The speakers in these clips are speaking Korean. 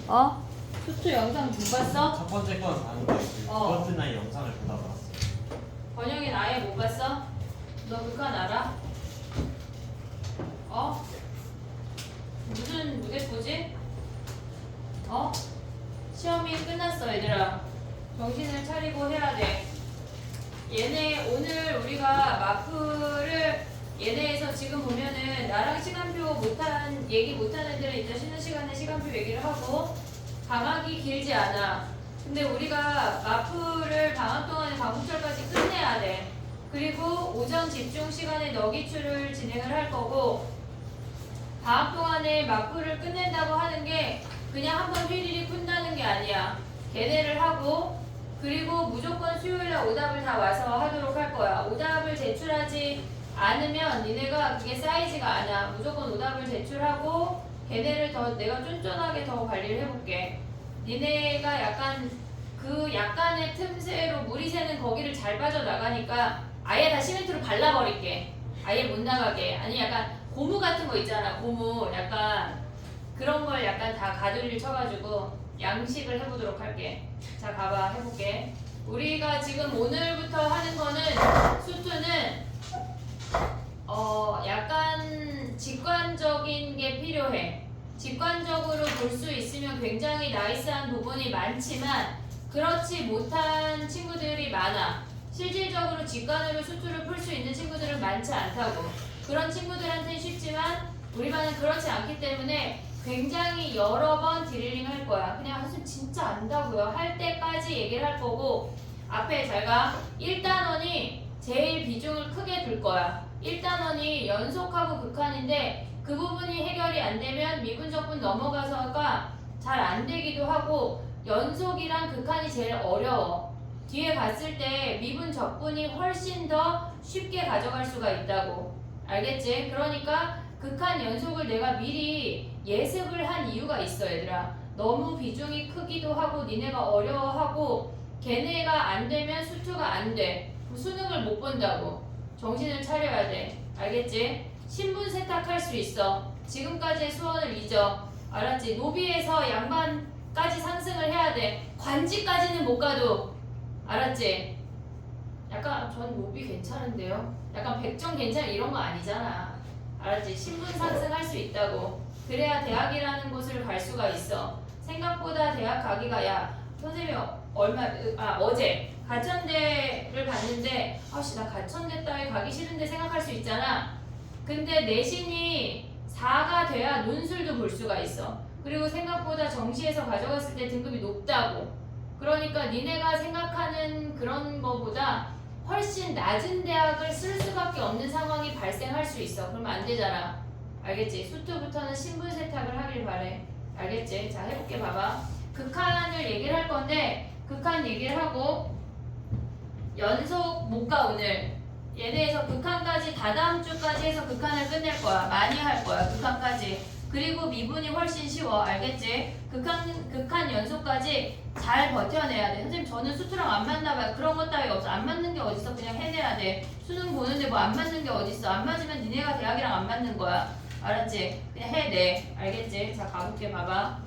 어? 수투 영상 못 봤어? 첫 번째 건 봤는데 두 번째 날 영상을 보다 말았어. 번영이는 아예 못 봤어? 너 극한 알아? 어? 무슨 무대포지? 어? 시험이 끝났어 얘들아. 정신을 차리고 해야 돼. 얘네 오늘 우리가 마프를 얘네에서 지금 보면은 나랑 시간표 얘기 못하는 애들은 이따 쉬는 시간에 시간표 얘기를 하고 방학이 길지 않아. 근데 우리가 마프를 방학 동안에 방문철까지 끝내야 돼. 그리고 오전 집중 시간에 너기출을 진행을 할 거고 방학 동안에 마프를 끝낸다고 하는 게 그냥 한번 휘리리 푼다는 게 아니야. 걔네를 하고 그리고 무조건 수요일날 오답을 다 와서 하도록 할 거야. 오답을 제출하지 않으면 니네가 그게 쌓이지가 않아. 무조건 오답을 제출하고 걔네를 더 내가 쫀쫀하게 더 관리를 해볼게. 니네가 약간 그 약간의 틈새로 물이 새는 거기를 잘 빠져나가니까 아예 다 시멘트로 발라버릴게. 아예 못 나가게. 아니 약간 고무 같은 거 있잖아. 고무 약간 그런 걸 약간 다 가두리를 쳐가지고 양식을 해보도록 할게. 자 가봐 해볼게. 우리가 지금 오늘부터 하는 거는 수투는 약간 직관적인 게 필요해. 직관적으로 볼 수 있으면 굉장히 나이스한 부분이 많지만 그렇지 못한 친구들이 많아. 실질적으로 직관으로 수투를 풀 수 있는 친구들은 많지 않다고. 그런 친구들한테는 쉽지만 우리 반은 그렇지 않기 때문에 굉장히 여러 번 드릴링 할 거야. 그냥 선생님 진짜 안다고요. 할 때까지 얘기를 할 거고 앞에 잘 가. 1단원이 제일 비중을 크게 둘 거야. 1단원이 연속하고 극한인데 그 부분이 해결이 안 되면 미분적분 넘어가서가 잘 안 되기도 하고 연속이랑 극한이 제일 어려워. 뒤에 갔을 때 미분 적분이 훨씬 더 쉽게 가져갈 수가 있다고. 알겠지? 그러니까 극한 연속을 내가 미리 예습을 한 이유가 있어 얘들아. 너무 비중이 크기도 하고 니네가 어려워하고 걔네가 안 되면 수투가 안 돼. 수능을 못 본다고. 정신을 차려야 돼. 알겠지? 신분 세탁할 수 있어. 지금까지의 수원을 잊어. 알았지? 노비에서 양반까지 상승을 해야 돼. 관지까지는 못 가도. 알았지? 약간 전 노비 괜찮은데요? 약간 백정 괜찮아 이런 거 아니잖아. 알았지? 신분 상승할 수 있다고. 그래야 대학이라는 곳을 갈 수가 있어. 생각보다 대학 가기가 야 선생님이 어제 가천대를 봤는데 아씨 나 가천대 따위 가기 싫은데 생각할 수 있잖아. 근데 내신이 4가 돼야 논술도 볼 수가 있어. 그리고 생각보다 정시에서 가져갔을 때 등급이 높다고. 그러니까 니네가 생각하는 그런 거보다 훨씬 낮은 대학을 쓸 수밖에 없는 상황이 발생할 수 있어. 그러면 안 되잖아. 알겠지? 수투부터는 신분 세탁을 하길 바래. 알겠지? 자 해볼게. 봐봐. 극한을 얘기를 할 건데 극한 얘기를 하고 연속 못 가 오늘. 얘네에서 극한까지 다다음 주까지 해서 극한을 끝낼 거야. 많이 할 거야. 극한까지. 그리고 미분이 훨씬 쉬워. 알겠지? 극한 연속까지 잘 버텨내야 돼. 선생님 저는 수투랑 안 맞나 봐요. 그런 것 따위 없어. 안 맞는 게 어딨어. 그냥 해내야 돼. 수능 보는데 뭐 안 맞는 게 어딨어. 안 맞으면 니네가 대학이랑 안 맞는 거야. 알았지? 그냥 해내. 알겠지? 자 가볼게. 봐봐.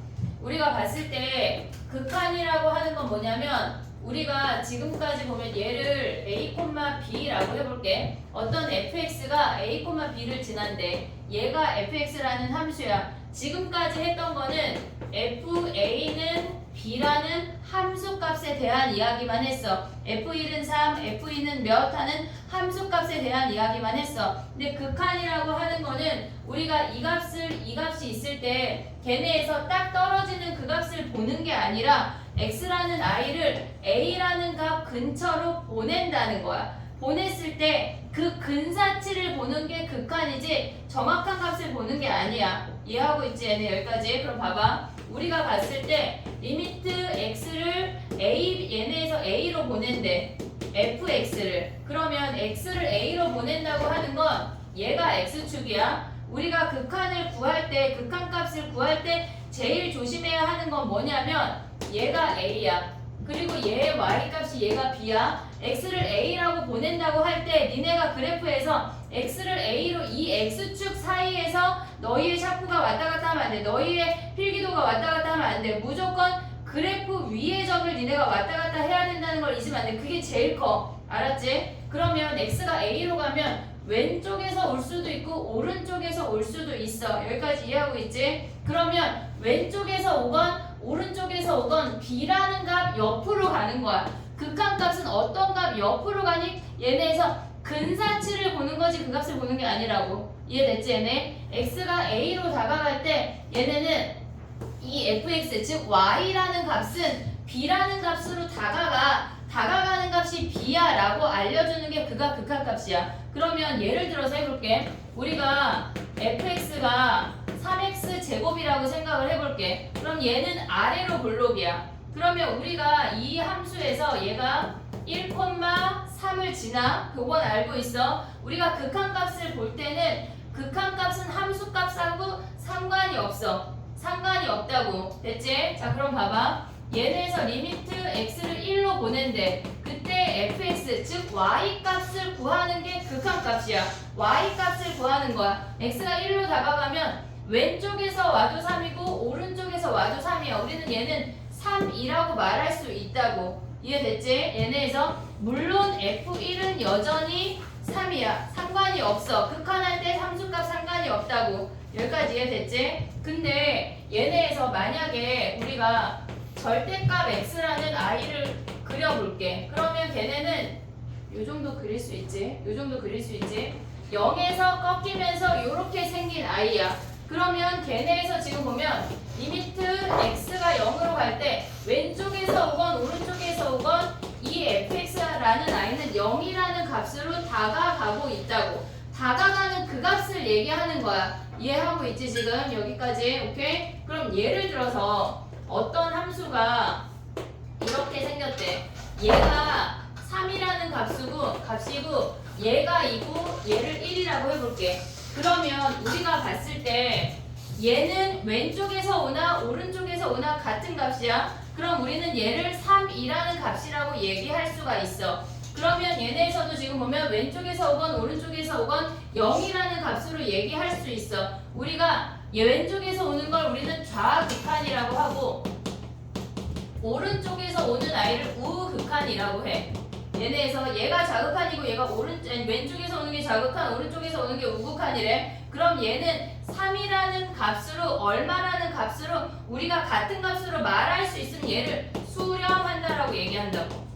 우리가 봤을 때 극한이라고 하는 건 뭐냐면 우리가 지금까지 보면 얘를 a, b라고 해볼게. 어떤 fx가 a, b를 지난데 얘가 fx라는 함수야. 지금까지 했던 거는 fa는 b라는 함수값에 대한 이야기만 했어. f1은 3, f2는 몇 하는 함수값에 대한 이야기만 했어. 근데 극한이라고 하는 거는 우리가 이 값이 있을 때 걔네에서 딱 떨어지는 그 값을 보는 게 아니라 x라는 i를 a라는 값 근처로 보낸다는 거야. 보냈을 때 그 근사치를 보는 게 극한이지 정확한 값을 보는 게 아니야. 이해하고 있지? 얘네 여기까지. 그럼 봐봐. 우리가 봤을 때 리미트 x를 얘네에서 a로 보낸대. fx를. 그러면 x를 a로 보낸다고 하는 건 얘가 x축이야. 우리가 극한을 구할 때 극한값을 구할 때 제일 조심해야 하는 건 뭐냐면 얘가 a야. 그리고 얘의 y값이 얘가 b야. x를 a라고 보낸다고 할 때 니네가 그래프에서 x를 a로 이 x축 사이에서 너희의 샤프가 왔다 갔다 하면 안 돼. 너희의 필기도가 왔다 갔다 하면 하면 안 돼. 무조건 그래프 위의 점을 니네가 왔다 갔다 해야 된다는 걸 잊으면 안 돼. 그게 제일 커. 알았지? 그러면 x가 a로 가면 왼쪽에서 올 수도 있고 오른쪽에서 올 수도 있어. 여기까지 이해하고 있지? 그러면 왼쪽에서 오건 오른쪽에서 오건 b라는 값 옆으로 가는 거야. 극한값은 어떤 값 옆으로 가니? 얘네에서 근사치를 보는 거지 그 값을 보는 게 아니라고. 이해됐지 얘네? x가 a로 다가갈 때 얘네는 이 fx 즉 y라는 값은 b라는 값으로 다가가는 값이 b야 라고 알려주는 게 그가 극한값이야. 그러면 예를 들어서 해볼게. 우리가 fx가 3x 제곱이라고 생각을 해볼게. 그럼 얘는 아래로 볼록이야. 그러면 우리가 이 함수에서 얘가 1,3을 지나? 그건 알고 있어. 우리가 극한값을 볼 때는 극한값은 함수값하고 상관이 없어. 상관이 없다고. 됐지? 자 그럼 봐봐. 얘네에서 리미트 x를 1로 보낸대. 그때 fx 즉 y값을 구하는 게 극한값이야. y값을 구하는 거야. x가 1로 다가가면 왼쪽에서 와도 3이고 오른쪽에서 와도 3이야. 우리는 얘는 3이라고 말할 수 있다고. 이해됐지? 얘네에서 물론 f1은 여전히 3이야. 상관이 없어. 극한할 때 함수값 상관이 없다고. 여기까지 이해됐지? 근데 얘네에서 만약에 우리가 절대값 x라는 i를 그려볼게. 그러면 걔네는 요 정도 그릴 수 있지? 요 정도 그릴 수 있지? 0에서 꺾이면서 요렇게 생긴 i야. 그러면 걔네에서 지금 보면 리미트 x가 0으로 갈 때 왼쪽에서 오건 오른쪽에서 오건 이 fx라는 i는 0이라는 값으로 다가가고 있다고. 다가가는 그 값을 얘기하는 거야. 이해하고 있지 지금? 여기까지. 오케이? 그럼 예를 들어서 어떤 함수가 이렇게 생겼대. 얘가 3이라는 값이고 얘가 2고 얘를 1이라고 해볼게. 그러면 우리가 봤을 때 얘는 왼쪽에서 오나 오른쪽에서 오나 같은 값이야. 그럼 우리는 얘를 3이라는 값이라고 얘기할 수가 있어. 그러면 얘네에서도 지금 보면 왼쪽에서 오건 오른쪽에서 오건 0이라는 값으로 얘기할 수 있어. 우리가 얘 왼쪽에서 오는 걸 우리는 좌극한이라고 하고 오른쪽에서 오는 아이를 우극한이라고 해. 얘네에서 얘가 좌극한이고 얘가 왼쪽에서 오는 게 좌극한, 오른쪽에서 오는 게 우극한이래. 그럼 얘는 3이라는 값으로 얼마라는 값으로 우리가 같은 값으로 말할 수 있으면 얘를 수렴한다라고 얘기한다고.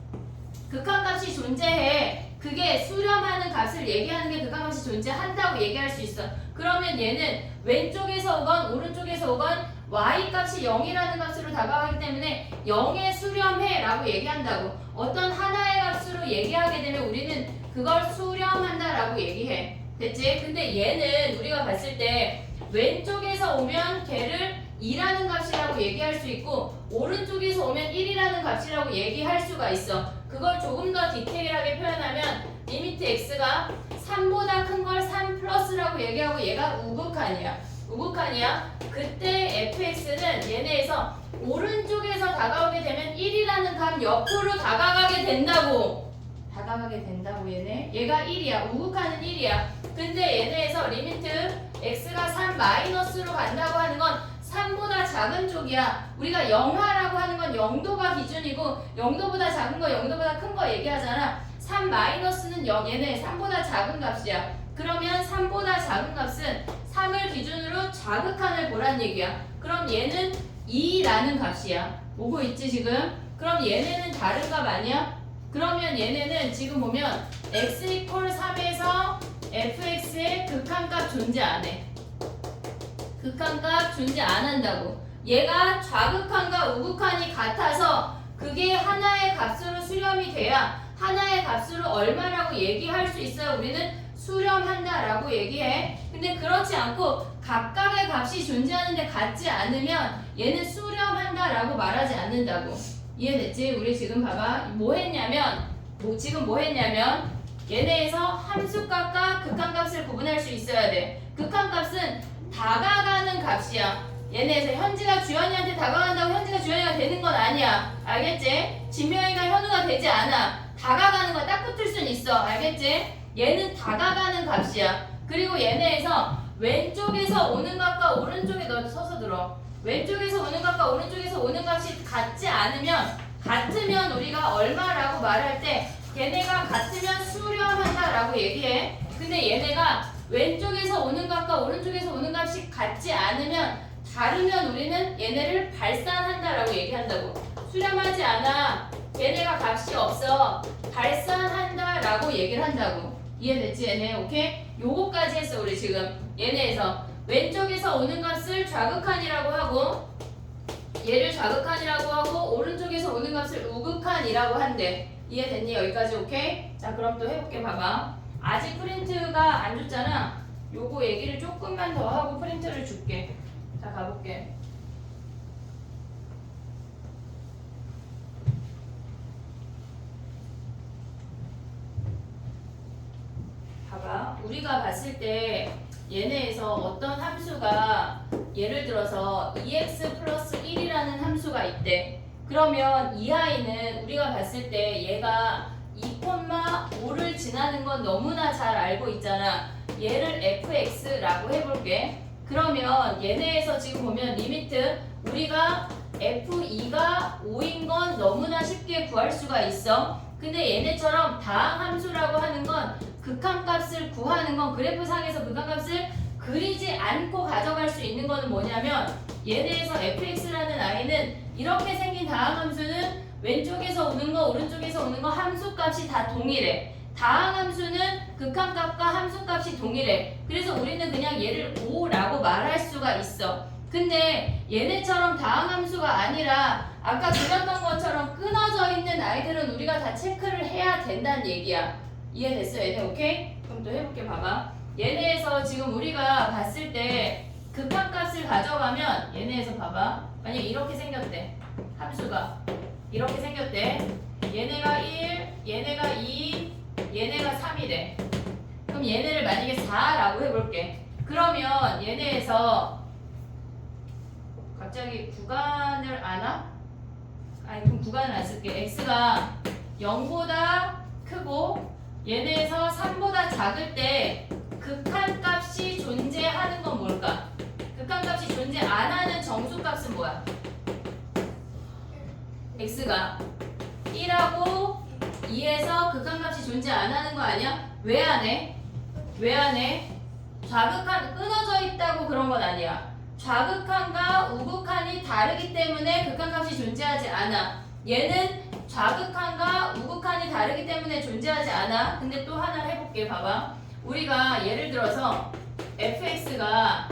극한값이 존재해. 그게 수렴하는 값을 얘기하는 게 극한값이 존재한다고 얘기할 수 있어. 그러면 얘는 왼쪽에서 오건 오른쪽에서 오건 y값이 0이라는 값으로 다가가기 때문에 0에 수렴해 라고 얘기한다고. 어떤 하나의 값으로 얘기하게 되면 우리는 그걸 수렴한다 라고 얘기해. 됐지? 근데 얘는 우리가 봤을 때 왼쪽에서 오면 걔를 2라는 값이라고 얘기할 수 있고 오른쪽에서 오면 1이라는 값이라고 얘기할 수가 있어. 그걸 조금 더 디테일하게 표현하면 리미트 x가 3보다 큰 걸 3 플러스라고 얘기하고 얘가 우극한이야. 우극한이야. 그때 fx는 얘네에서 오른쪽에서 다가오게 되면 1이라는 값 옆으로 다가가게 된다고. 다가가게 된다고 얘네. 얘가 1이야. 우극한은 1이야. 근데 얘네에서 리미트 x가 3 마이너스로 간다고 하는 건 3보다 작은 쪽이야. 우리가 영하라고 하는 건 0도가 기준이고 0도보다 작은 거, 0도보다 큰 거 얘기하잖아. 3 마이너스는 얘네 3보다 작은 값이야. 그러면 3보다 작은 값은 3을 기준으로 좌극한을 보란 얘기야. 그럼 얘는 2라는 값이야. 오고 있지 지금? 그럼 얘네는 다른 값 아니야? 그러면 얘네는 지금 보면 x 이퀄 3에서 fx의 극한값 존재 안 해. 극한값 존재 안 한다고. 얘가 좌극한과 우극한이 같아서 그게 하나의 값으로 수렴이 돼야 하나의 값으로 얼마라고 얘기할 수 있어요. 우리는 수렴한다라고 얘기해. 근데 그렇지 않고 각각의 값이 존재하는데 같지 않으면 얘는 수렴한다라고 말하지 않는다고. 이해됐지? 우리 지금 봐봐. 뭐 했냐면 얘네에서 함수값과 극한값을 구분할 수 있어야 돼. 극한값은 다가가는 값이야. 얘네에서 현지가 주현이한테 다가간다고 현지가 주현이가 되는 건 아니야. 알겠지? 진명이가 현우가 되지 않아. 다가가는 거 딱 붙을 순 있어. 알겠지? 얘는 다가가는 값이야. 그리고 얘네에서 왼쪽에서 오는 값과 오른쪽에 너 서서 들어. 왼쪽에서 오는 값과 오른쪽에서 오는 값이 같으면 우리가 얼마라고 말할 때 얘네가 같으면 수렴한다라고 얘기해. 근데 얘네가 왼쪽에서 오는 값과 오른쪽에서 오는 값이 같지 않으면 다르면 우리는 얘네를 발산한다라고 얘기한다고. 수렴하지 않아. 얘네가 값이 없어. 발산한다라고 얘기를 한다고. 이해됐지 얘네? 오케이? 요거까지 했어 우리 지금. 얘네에서 왼쪽에서 오는 값을 좌극한이라고 하고 얘를 좌극한이라고 하고 오른쪽에서 오는 값을 우극한이라고 한대. 이해됐니? 여기까지 오케이? 자 그럼 또 해볼게. 봐봐. 아직 프린트가 안 줬잖아. 요거 얘기를 조금만 더 하고 프린트를 줄게. 자 가볼게. 봐봐. 우리가 봤을 때 얘네에서 어떤 함수가 예를 들어서 2x 플러스 1이라는 함수가 있대. 그러면 이 아이는 우리가 봤을 때 얘가 2,5를 지나는 건 너무나 잘 알고 있잖아. 얘를 fx라고 해볼게. 그러면 얘네에서 지금 보면 리미트 우리가 f2가 5인 건 너무나 쉽게 구할 수가 있어. 근데 얘네처럼 다항 함수라고 하는 건 극한값을 구하는 건 그래프상에서 극한값을 그리지 않고 가져갈 수 있는 거는 뭐냐면 얘네에서 fx라는 아이는 이렇게 생긴 다항 함수는 왼쪽에서 오는 거 오른쪽에서 오는 거 함수값이 다 동일해. 다항 함수는 극한값과 함수값이 동일해. 그래서 우리는 그냥 얘를 5라고 말할 수가 있어. 근데 얘네처럼 다항 함수가 아니라 아까 그렸던 것처럼 끊어져 있는 아이들은 우리가 다 체크를 해야 된다는 얘기야. 이해됐어 얘네? 오케이? 그럼 또 해볼게. 봐봐. 얘네에서 지금 우리가 봤을 때 극한값을 가져가면 얘네에서 봐봐. 만약 이렇게 생겼대. 함수가 이렇게 생겼대. 얘네가 1, 얘네가 2, 얘네가 3이래. 그럼 얘네를 만약에 4라고 해볼게. 그러면 얘네에서 갑자기 구간을 안 와? 아니 그럼 구간을 안 쓸게. x가 0보다 크고 얘네에서 3보다 작을 때 극한값이 존재하는 건 뭘까? 극한값이 존재 안 하는 정수값은 뭐야? x가 1하고 2에서 극한값이 존재 안 하는 거 아니야? 왜 안 해? 왜 안 해? 좌극한 끊어져 있다고 그런 건 아니야. 좌극한과 우극한이 다르기 때문에 극한값이 존재하지 않아. 얘는 좌극한과 우극한이 다르기 때문에 존재하지 않아. 근데 또 하나 해볼게. 봐봐. 우리가 예를 들어서 fx가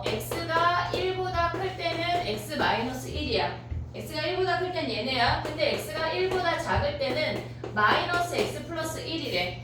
x가 1보다 클 때는 x-1이야. x가 1보다 클 땐 얘네야. 근데 x가 1보다 작을 때는 마이너스 x 플러스 1이래.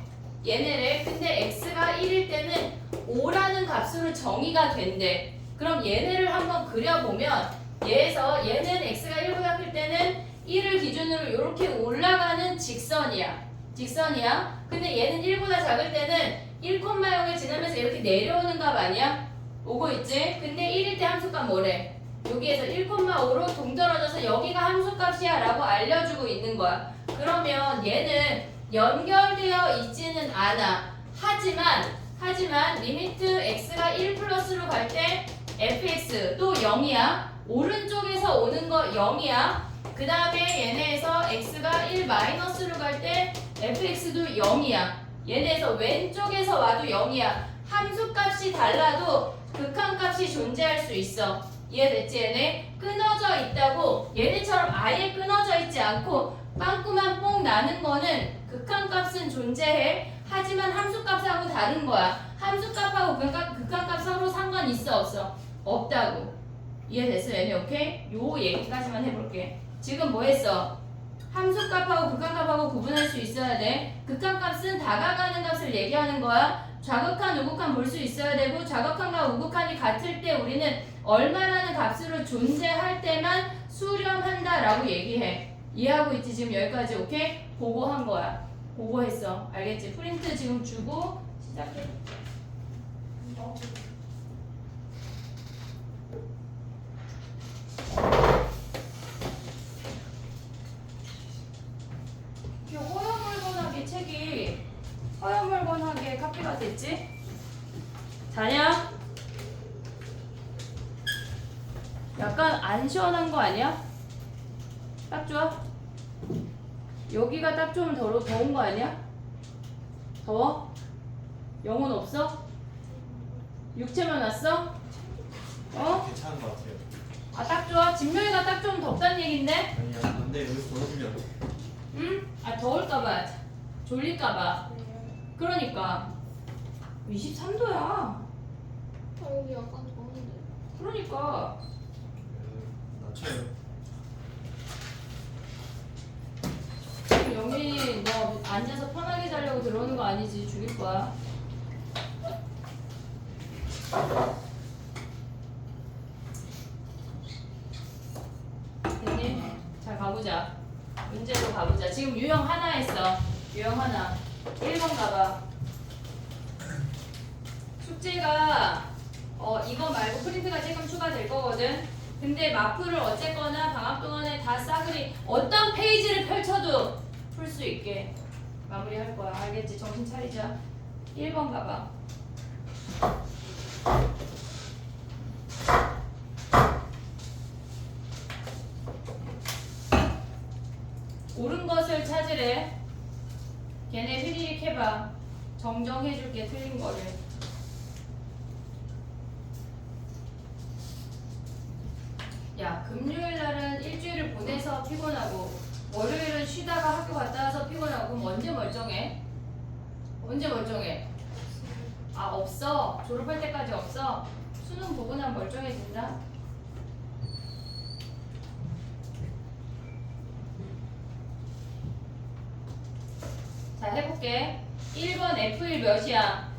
얘네래. 근데 x가 1일 때는 5라는 값으로 정의가 된대. 그럼 얘네를 한번 그려보면 얘에서 얘는 x가 1보다 클 때는 1을 기준으로 이렇게 올라가는 직선이야. 직선이야. 근데 얘는 1보다 작을 때는 1,0을 지나면서 이렇게 내려오는 값 아니야? 오고 있지? 근데 1일 때 함수값 뭐래? 여기에서 1,5로 동떨어져서 여기가 함수값이야 라고 알려주고 있는 거야. 그러면 얘는 연결되어 있지는 않아. 하지만 리미트 x가 1 플러스로 갈 때 fx 또 0이야. 오른쪽에서 오는 거 0이야. 그 다음에 얘네에서 x가 1 마이너스로 갈 때 fx도 0이야. 얘네에서 왼쪽에서 와도 0이야. 함수값이 달라도 극한값이 존재할 수 있어. 이해됐지 얘네? 끊어져 있다고 얘네처럼 아예 끊어져 있지 않고 빵꾸만 뽕 나는 거는 극한값은 존재해. 하지만 함수값하고 다른 거야. 함수값하고 극한값 서로 상관 있어 없어? 없다고. 이해됐어 얘네? 오케이? 요 얘기까지만 해볼게. 지금 뭐 했어? 함수값하고 극한값하고 구분할 수 있어야 돼. 극한값은 다가가는 값을 얘기하는 거야. 좌극한, 우극한 볼 수 있어야 되고 좌극한과 우극한이 같을 때 우리는 얼마라는 값으로 존재할 때만 수렴한다라고 얘기해. 이해하고 있지? 지금 여기까지 오케이? 보고 한 거야. 보고 했어. 알겠지? 프린트 지금 주고 시작해. 이게 허여멀건하게 책이 허여멀건하게 카피가 됐지? 자냐? 약간 안 시원한 거 아니야? 딱 좋아? 여기가 딱 좀 더운 거 아니야? 더워? 영혼 없어? 육체만 왔어? 어? 괜찮은 것 같아요. 아 딱 좋아? 진명이가 딱 좀 덥단 얘긴데? 아니야, 근데 여기 보여주면 응? 아 더울까봐 졸릴까봐 그러니까 23도야 아, 여기 약간 더운데. 그러니까 낮춰요. 영민이 너 앉아서 편하게 자려고 들어오는 거 아니지 죽일 거야 됐니? 자 가보자 문제로 가보자 지금 유형 하나 했어 유형 하나 1번 가봐 숙제가 이거 말고 프린트가 조금 추가될 거거든 근데 마프를 어쨌거나 방학 동안에 다 싸그리 어떤 페이지를 펼쳐도 풀 수 있게 마무리할 거야 알겠지? 정신 차리자 1번 가봐 옳은 것을 찾으래 걔네 휘리릭 해봐 정정해줄게 틀린 거를 야 금요일 날은 일주일을 보내서 피곤하고 월요일은 쉬다가 학교 갔다 와서 피곤하고 그럼 언제 멀쩡해? 언제 멀쩡해? 아 없어 졸업할 때까지 없어 수능 보고 나면 멀쩡해진다 자 해볼게 1번 F1 몇이야?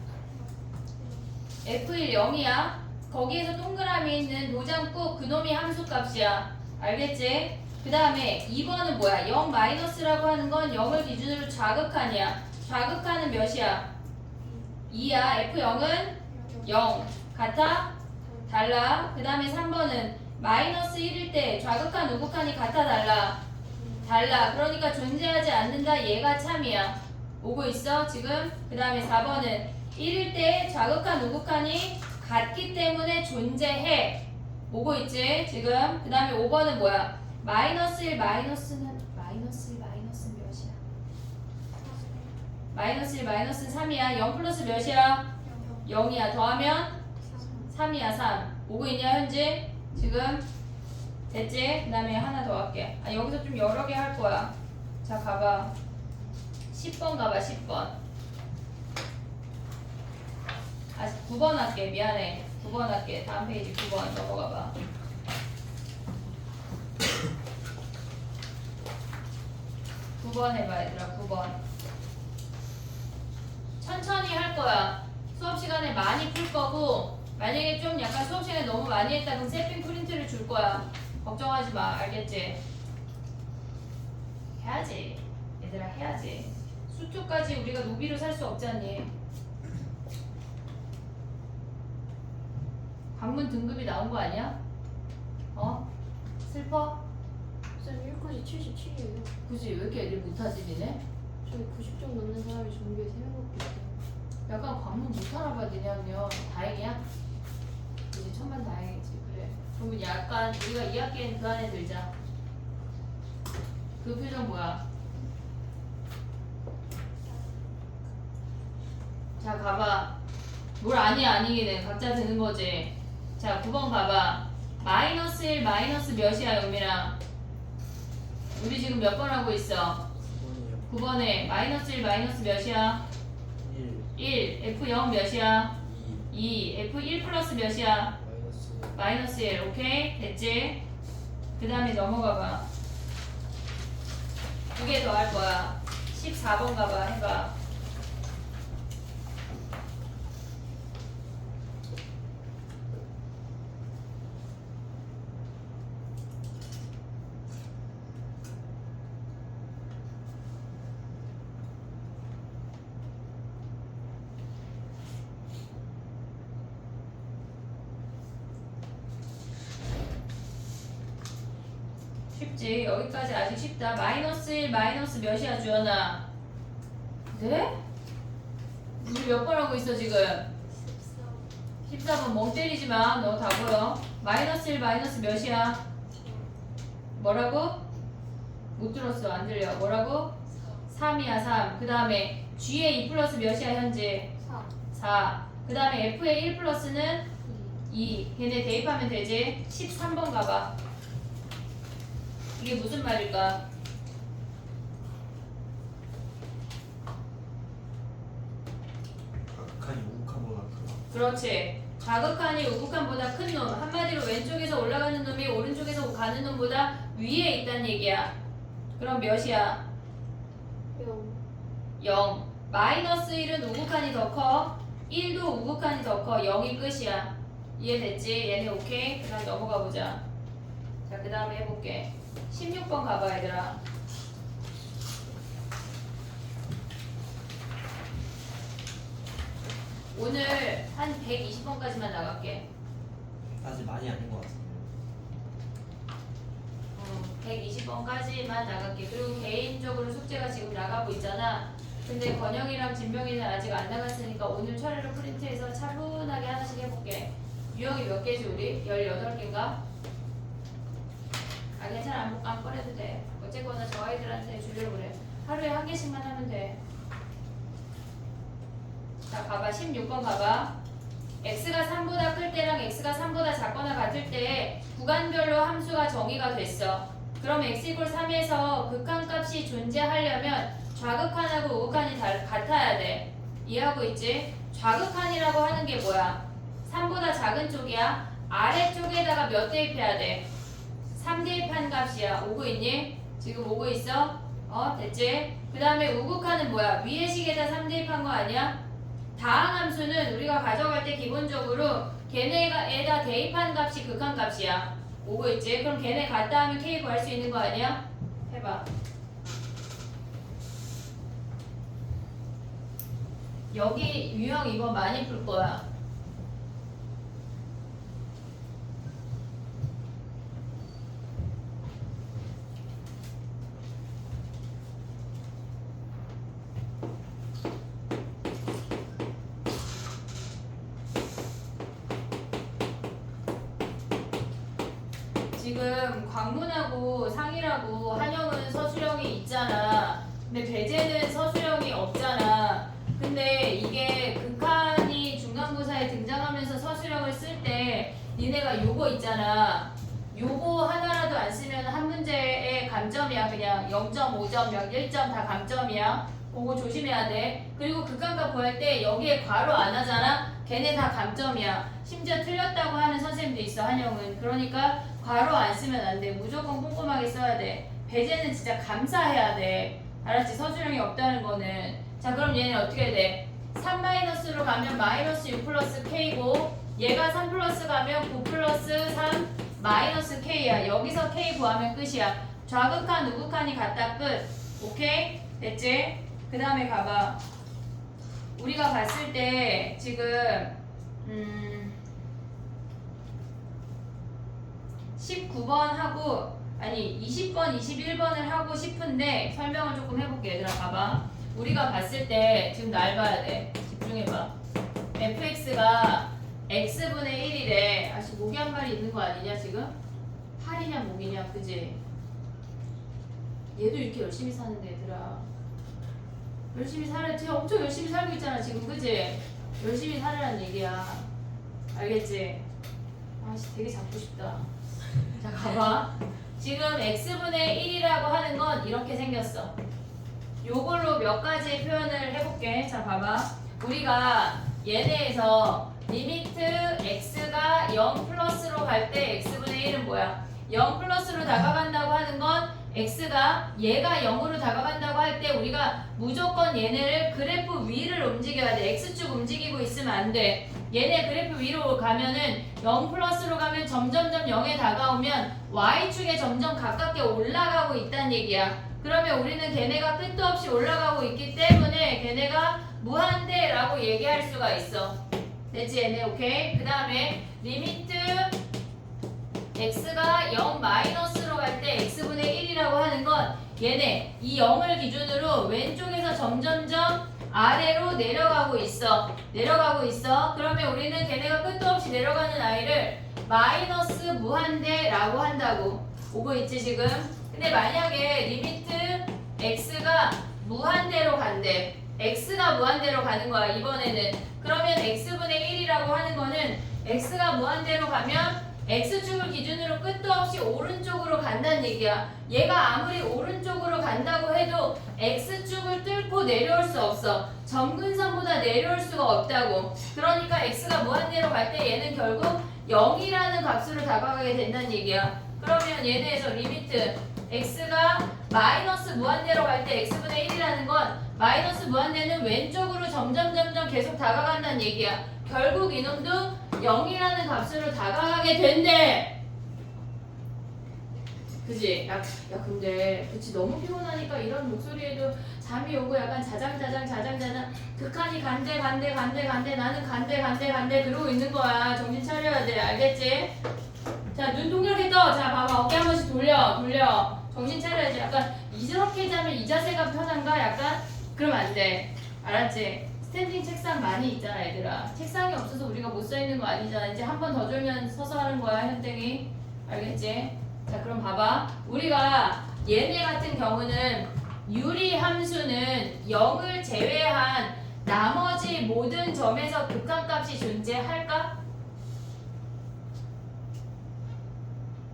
F1 0이야 거기에서 동그라미 있는 도장 꾹 그놈이 함수값이야 알겠지? 그 다음에 2번은 뭐야? 0 마이너스라고 하는 건 0을 기준으로 좌극한이야 좌극한은 몇이야? 2야 F0은 0 같아? 달라 그 다음에 3번은 마이너스 1일 때 좌극한 우극한이 같아 달라? 달라 그러니까 존재하지 않는다 얘가 참이야 오고 있어 지금? 그 다음에 4번은 1일 때 좌극한 우극한이 같기 때문에 존재해 오고 있지 지금? 그 다음에 5번은 뭐야? 마이너스 1 마이너스는 마이너스 1 마이너스는 몇이야? 마이너스 1 마이너스는 3이야 0 플러스 몇이야? 0이야 더하면 3이야 3 오고 있냐 현재? 지금? 됐지? 그 다음에 하나 더 할게 아 여기서 좀 여러 개 할 거야 자 가봐 10번 가봐 10번 아 9번 할게 미안해 9번 할게 다음 페이지 9번 넘어가봐 9번 해봐 얘들아 9번 천천히 할 거야 수업 시간에 많이 풀 거고 만약에 좀 약간 수업 시간에 너무 많이 했다 그럼 세핑 프린트를 줄 거야 걱정하지 마 알겠지? 해야지 얘들아 해야지 수투까지 우리가 노비로 살 수 없잖니 관문 등급이 나온 거 아니야? 어? 슬퍼? 쌤 1까지 77이에요. 그지 왜 이렇게 애들 못하지 니네? 저희 90점 넘는 사람이 전교에 3명밖에 없어요. 약간 관문 못 알아봐 니냐면 다행이야? 이제 천만 다행이지 그래 그러면 약간 우리가 2학기엔 그 안에 들자 그 표정 뭐야? 자 가봐 뭘 아니야 아니긴 해 각자 드는 거지 자 9번 가봐 마이너스 1 마이너스 몇이야 영민아 우리 지금 몇 번 하고 있어 9번에 마이너스 1 마이너스 몇이야 1 F0 몇이야 2 F1 플러스 몇이야 마이너스 1 오케이 됐지 그 다음에 넘어가봐 두 개 더 할 거야 14번 가봐 해봐 쉽지 여기까지 아직 쉽다 마이너스 1 마이너스 몇이야 주연아 네? 우리 몇 번 하고 있어 지금 14번 멍 때리지 마 너 다 보여 마이너스 1 마이너스 몇이야 뭐라고? 못 들었어. 안 들려. 뭐라고? 3이야 3. 그 다음에 G의 2 플러스 몇이야 현재? 4 4. 그 다음에 F의 1 플러스는 2. 걔네 대입하면 되지? 13번 가봐. 이게 무슨 말일까? 각칸이 우북한보다 크다. 그렇지. 자극한이 우극한보다 큰 놈. 한마디로 왼쪽에서 올라가는 놈이 오른쪽에서 가는 놈보다 위에 있다는 얘기야. 그럼 몇이야? 0 0. 마이너스 1은 우극한이 더 커. 1도 우극한이 더 커. 0이 끝이야. 이해됐지? 얘네 오케이? 그 다음 넘어가 보자. 자, 그 다음에 해볼게. 16번 가봐, 얘들아. 오늘 한 120번까지만 나갈게. 아직 많이 아닌 것 같은데. 120번까지만 나갈게. 그리고 개인적으로 숙제가 지금 나가고 있잖아. 근데 건영이랑 진병이는 아직 안 나갔으니까 오늘 차례로 프린트해서 차분하게 하나씩 해볼게. 유형이 몇 개지 우리? 18개인가? 아 괜찮아. 안 꺼내도 돼. 어쨌거나 저 아이들한테 주려고 그래. 하루에 한 개씩만 하면 돼. 자 가봐. 16번 가봐. x가 3보다 클 때랑 x가 3보다 작거나 같을 때 구간별로 함수가 정의가 됐어. 그럼 x 이퀄 3에서 극한값이 존재하려면 좌극한하고 우극한이 같아야 돼. 이해하고 있지? 좌극한이라고 하는 게 뭐야? 3보다 작은 쪽이야. 아래쪽에다가 몇 대입해야 돼? 3 대입한 값이야. 오고 있니? 지금 오고 있어? 됐지? 그 다음에 우극한은 뭐야? 위의 식에다 3 대입한 거 아니야? 다항함수는 우리가 가져갈 때 기본적으로 걔네에다 대입한 값이 극한값이야. 오고 있지? 그럼 걔네 같다 하면 k 구할 수 있는 거 아니야? 해봐. 여기 유형 이거 많이 풀 거야. 지금 광문하고 상이라고 한영은 서술형이 있잖아. 근데 배제는 서술형이 없잖아. 근데 이게 극한이 중간고사에 등장하면서 서술형을 쓸 때 니네가 요거 있잖아. 요거 하나라도 안 쓰면 한 문제의 감점이야. 그냥 0.5점, 1점 다 감점이야. 그거 조심해야 돼. 그리고 극한값 구할 때 여기에 괄호 안 하잖아. 걔네 다 감점이야. 심지어 틀렸다고 하는 선생님도 있어, 한영은. 그러니까 괄호 안 쓰면 안 돼. 무조건 꼼꼼하게 써야 돼. 배제는 진짜 감사해야 돼. 알았지? 서술형이 없다는 거는. 자, 그럼 얘는 어떻게 돼? 3-로 가면 마이너스 6 플러스 k고, 얘가 3 플러스 가면 9 플러스 3 마이너스 k야. 여기서 k 구하면 끝이야. 좌극한, 우극한이 같다, 끝. 오케이? 됐지? 그 다음에 가봐. 우리가 봤을 때 지금 19번 하고 아니 20번, 21번을 하고 싶은데 설명을 조금 해볼게. 얘들아 봐봐. 우리가 봤을 때 지금 날 봐야 돼. 집중해봐. fx가 x분의 1이래. 아직 모기 한 마리 있는 거 아니냐 지금? 8이냐 모기냐 그지? 얘도 이렇게 열심히 사는데 얘들아. 열심히 살아. 쟤 엄청 열심히 살고 있잖아 지금 그지? 열심히 살으란 얘기야. 알겠지? 아씨 되게 잡고 싶다. 자 가봐. 지금 x분의 1이라고 하는 건 이렇게 생겼어. 요걸로 몇 가지 표현을 해볼게. 자 봐봐. 우리가 얘네에서 리미트 x가 0 플러스로 갈 때 x분의 1은 뭐야? 0 플러스로 다가간다고 하는 건 x가 얘가 0으로 다가간다고 할 때 우리가 무조건 얘네를 그래프 위를 움직여야 돼. x축 움직이고 있으면 안 돼. 얘네 그래프 위로 가면은 0 플러스로 가면 점점점 0에 다가오면 y축에 점점 가깝게 올라가고 있다는 얘기야. 그러면 우리는 걔네가 끝도 없이 올라가고 있기 때문에 걔네가 무한대라고 얘기할 수가 있어. 됐지 얘네 오케이? 그 다음에 리미트 x가 0 마이너스로 갈 때 x분의 1이라고 하는 건 얘네 이 0을 기준으로 왼쪽에서 점점점 아래로 내려가고 있어. 내려가고 있어. 그러면 우리는 걔네가 끝도 없이 내려가는 아이를 마이너스 무한대라고 한다고. 오고 있지 지금? 근데 만약에 리미트 x가 무한대로 간대. x가 무한대로 가는 거야 이번에는. 그러면 x분의 1이라고 하는 거는 x가 무한대로 가면 x축을 기준으로 끝도 없이 오른쪽으로 간다는 얘기야. 얘가 아무리 오른쪽으로 간다고 해도 x축을 뚫고 내려올 수 없어. 점근선보다 내려올 수가 없다고. 그러니까 x가 무한대로 갈 때 얘는 결국 0이라는 값으로 다가가게 된다는 얘기야. 그러면 얘네에서 리미트 x가 마이너스 무한대로 갈 때 x분의 1이라는 건 마이너스 무한대는 왼쪽으로 점점 계속 다가간다는 얘기야. 결국 이놈도 0이라는 값으로 다가가게 된대. 그지? 야 근데 그치 너무 피곤하니까 이런 목소리에도 잠이 오고 약간 자장자장 극한이 간대 나는 간대 그러고 있는 거야. 정신 차려야 돼. 알겠지? 자, 눈 동그랗게 떠. 자, 봐봐. 어깨 한 번씩 돌려. 정신 차려야지. 약간 이렇게 자면 이 자세가 편한가? 약간? 그러면 안 돼. 알았지? 스탠딩 책상 많이 있잖아, 얘들아. 책상이 없어서 우리가 못 서 있는 거 아니잖아. 이제 한 번 더 졸면 서서 하는 거야, 현땡이. 알겠지? 자, 그럼 봐봐. 우리가 얘네 같은 경우는 유리 함수는 0을 제외한 나머지 모든 점에서 극한값이 존재할까?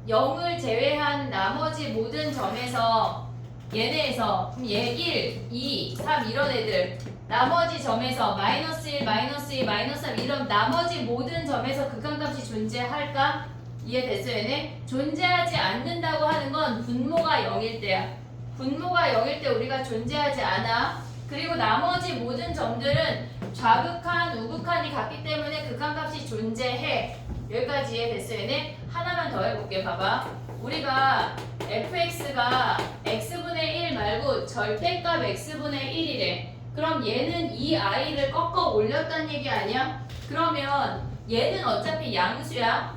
0을 제외한 나머지 모든 점에서 얘네에서 그럼 얘 1, 2, 3 이런 애들 나머지 점에서 마이너스 1, 마이너스 2, 마이너스 3 이런 나머지 모든 점에서 극한값이 존재할까? 이해됐어 얘네? 존재하지 않는다고 하는 건 분모가 0일 때야. 분모가 0일 때 우리가 존재하지 않아. 그리고 나머지 모든 점들은 좌극한, 우극한이 같기 때문에 극한값이 존재해. 여기까지 이해됐어 얘네? 하나만 더 해볼게. 봐봐. 우리가 fx가 x분의 1 말고 절대값 x분의 1이래. 그럼 얘는 이 i를 꺾어 올렸다는 얘기 아니야? 그러면 얘는 어차피 양수야.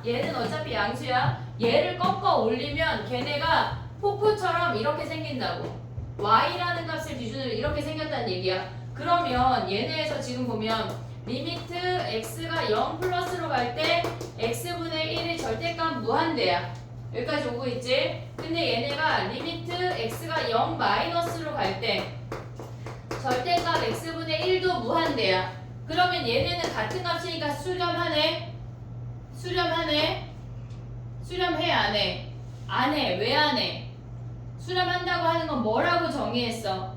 얘를 꺾어 올리면 걔네가 폭포처럼 이렇게 생긴다고. y라는 값을 기준으로 이렇게 생겼다는 얘기야. 그러면 얘네에서 지금 보면 리미트 x가 0 플러스로 갈 때 x분의 1이 절대값 무한대야. 여기까지 오고 있지? 근데 얘네가 리미트 x가 0 마이너스로 갈 때 절대값 x분의 1도 무한대야. 그러면 얘네는 같은 값이니까 수렴하네? 수렴해 안 해? 안 해. 왜 안 해? 수렴한다고 하는 건 뭐라고 정의했어?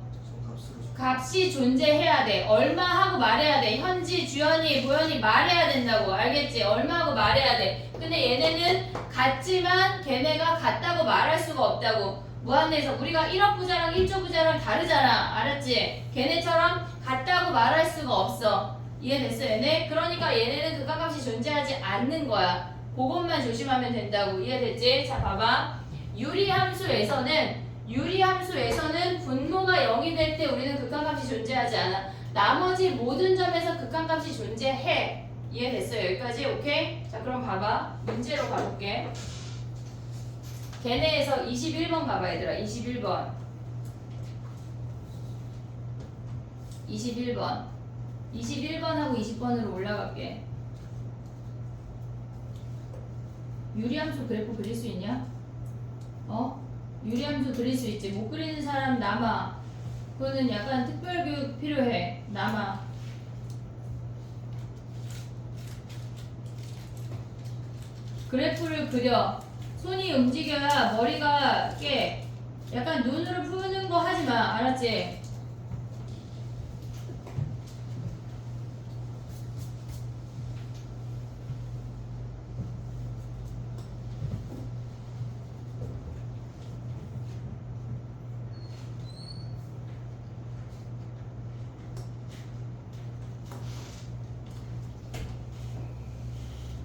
값이 존재해야 돼. 얼마 하고 말해야 돼. 현지, 주현이, 보현이 말해야 된다고. 알겠지? 얼마 하고 말해야 돼. 근데 얘네는 같지만 걔네가 같다고 말할 수가 없다고. 무한대에서 우리가 1억 부자랑 1조 부자랑 다르잖아. 알았지? 걔네처럼 같다고 말할 수가 없어. 이해됐어 얘네? 그러니까 얘네는 극한값이 존재하지 않는 거야. 그것만 조심하면 된다고. 이해됐지? 자 봐봐. 유리함수에서는 분모가 0이 될 때 우리는 극한값이 존재하지 않아. 나머지 모든 점에서 극한값이 존재해. 이해됐어요? 여기까지? 오케이? 자 그럼 봐봐. 문제로 가볼게. 걔네에서 21번 봐봐 얘들아. 21번 21번하고 20번으로 올라갈게. 유리함수 그래프 그릴 수 있냐? 유리함수 그릴 수 있지. 못 그리는 사람 남아. 그거는 약간 특별교육 필요해. 남아. 그래프를 그려. 손이 움직여야 머리가 깨. 약간 눈으로 푸는 거 하지 마. 알았지?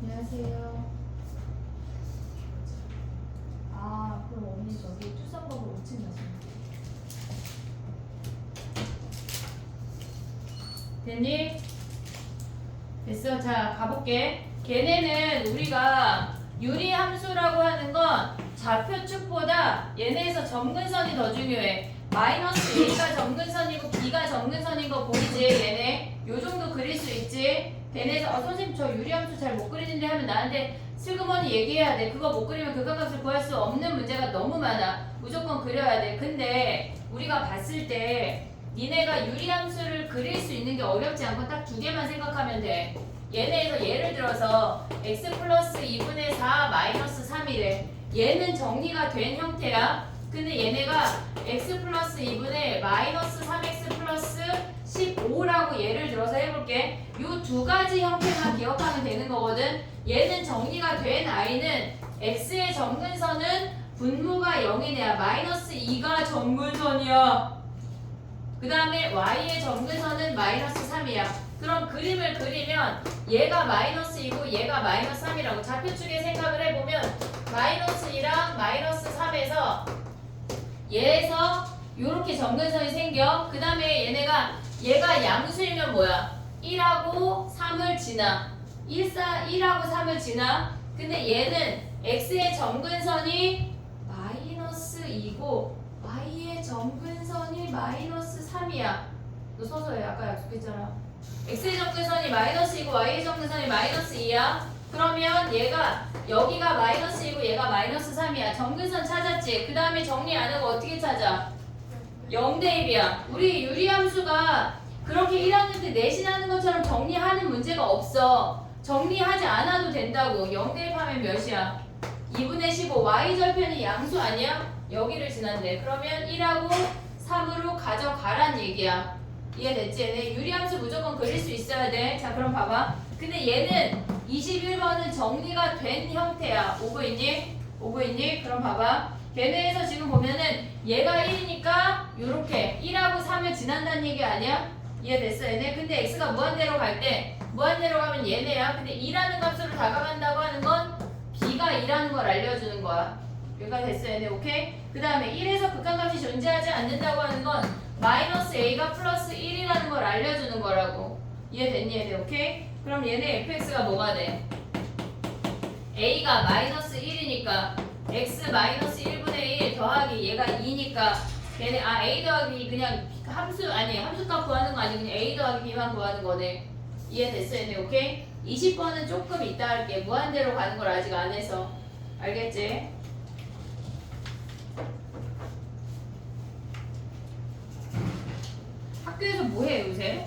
안녕하세요. 그럼 언니 저기 투썸버블 5층 가시면 됐니? 됐어. 자 가볼게. 걔네는 우리가 유리함수라고 하는 건 좌표축보다 얘네에서 점근선이 더 중요해. 마이너스 A가 점근선이고 B가 점근선인 거 보이지? 얘네 요 정도 그릴 수 있지? 걔네에서 선생님 저 유리함수 잘 못 그리는데 하면 나한테 슬그머니 얘기해야 돼. 그거 못 그리면 극한값을 구할 수 없는 문제가 너무 많아. 무조건 그려야 돼. 근데 우리가 봤을 때 니네가 유리함수를 그릴 수 있는 게 어렵지 않고 딱 두 개만 생각하면 돼. 얘네에서 예를 들어서 x 플러스 2분의 4 마이너스 3이래. 얘는 정리가 된 형태야. 근데 얘네가 x 플러스 2분의 마이너스 3x 플러스 15라고 예를 들어서 해볼게. 요 두 가지 형태만 기억하면 되는 거거든. 얘는 정리가 된 i는 x의 정근선은 분모가 0이네야. 마이너스 2가 정근선이야. 그 다음에 y의 정근선은 마이너스 3이야. 그럼 그림을 그리면 얘가 마이너스 2고 얘가 마이너스 3이라고 좌표축에 생각을 해보면 마이너스 2랑 마이너스 3에서 얘에서 요렇게 정근선이 생겨. 그 다음에 얘가 양수이면 뭐야? 1하고 3을 지나. 1하고 3을 지나. 근데 얘는 x의 정근선이 마이너스 2고 y의 정근선이 마이너스 3이야. 너 서서 해. 아까 약속했잖아. x의 정근선이 마이너스 2고 y의 정근선이 마이너스 2야. 그러면 얘가 여기가 마이너스 2고 얘가 마이너스 3이야. 정근선 찾았지? 그 다음에 정리 안 하고 어떻게 찾아? 0대1이야. 우리 유리함수가 그렇게 1학년 때 내신하는 것처럼 정리하는 문제가 없어. 정리하지 않아도 된다고. 0대1 하면 몇이야? 2분의 15. y절편이 양수 아니야? 여기를 지난대. 그러면 1하고 3으로 가져가란 얘기야. 이해됐지? 얘네 유리함수 무조건 그릴 수 있어야 돼. 자 그럼 봐봐. 근데 얘는 21번은 정리가 된 형태야. 오고 있니? 오고 있니? 그럼 봐봐. 걔네에서 지금 보면은 얘가 1이니까 요렇게 1하고 3을 지난다는 얘기 아니야? 이해됐어 얘네? 근데 x가 무한대로 갈 때 무한대로 가면 얘네야. 근데 2라는 값으로 다가간다고 하는 건 b가 2라는 걸 알려주는 거야. 여기가 됐어 얘네. 오케이? 그 다음에 1에서 극한값이 존재하지 않는다고 하는 건 마이너스 a가 플러스 1이라는 걸 알려주는 거라고. 이해됐니 얘네? 오케이? 그럼 얘네 fx가 뭐가 돼? a가 마이너스 1이니까 x 마이너스 1분의 1 더하기 얘가 2니까 얘네 a 더하기 그냥 함수값 구하는 거 아니고 그냥 a 더하기 b만 구하는 거네. 이해됐어 얘네? 오케이? 20번은 조금 이따 할게. 무한대로 가는 걸 아직 안 해서. 알겠지? 학교에서 뭐해 요새?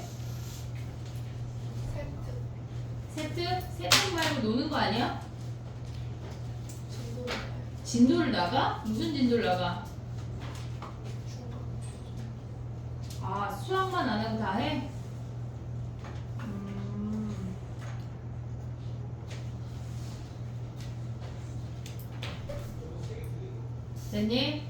세트? 세트 말고 노는 거 아니야? 진도를 나가? 무슨 진도를 나가? 아 수학만 안 하고 다 해? 됐니?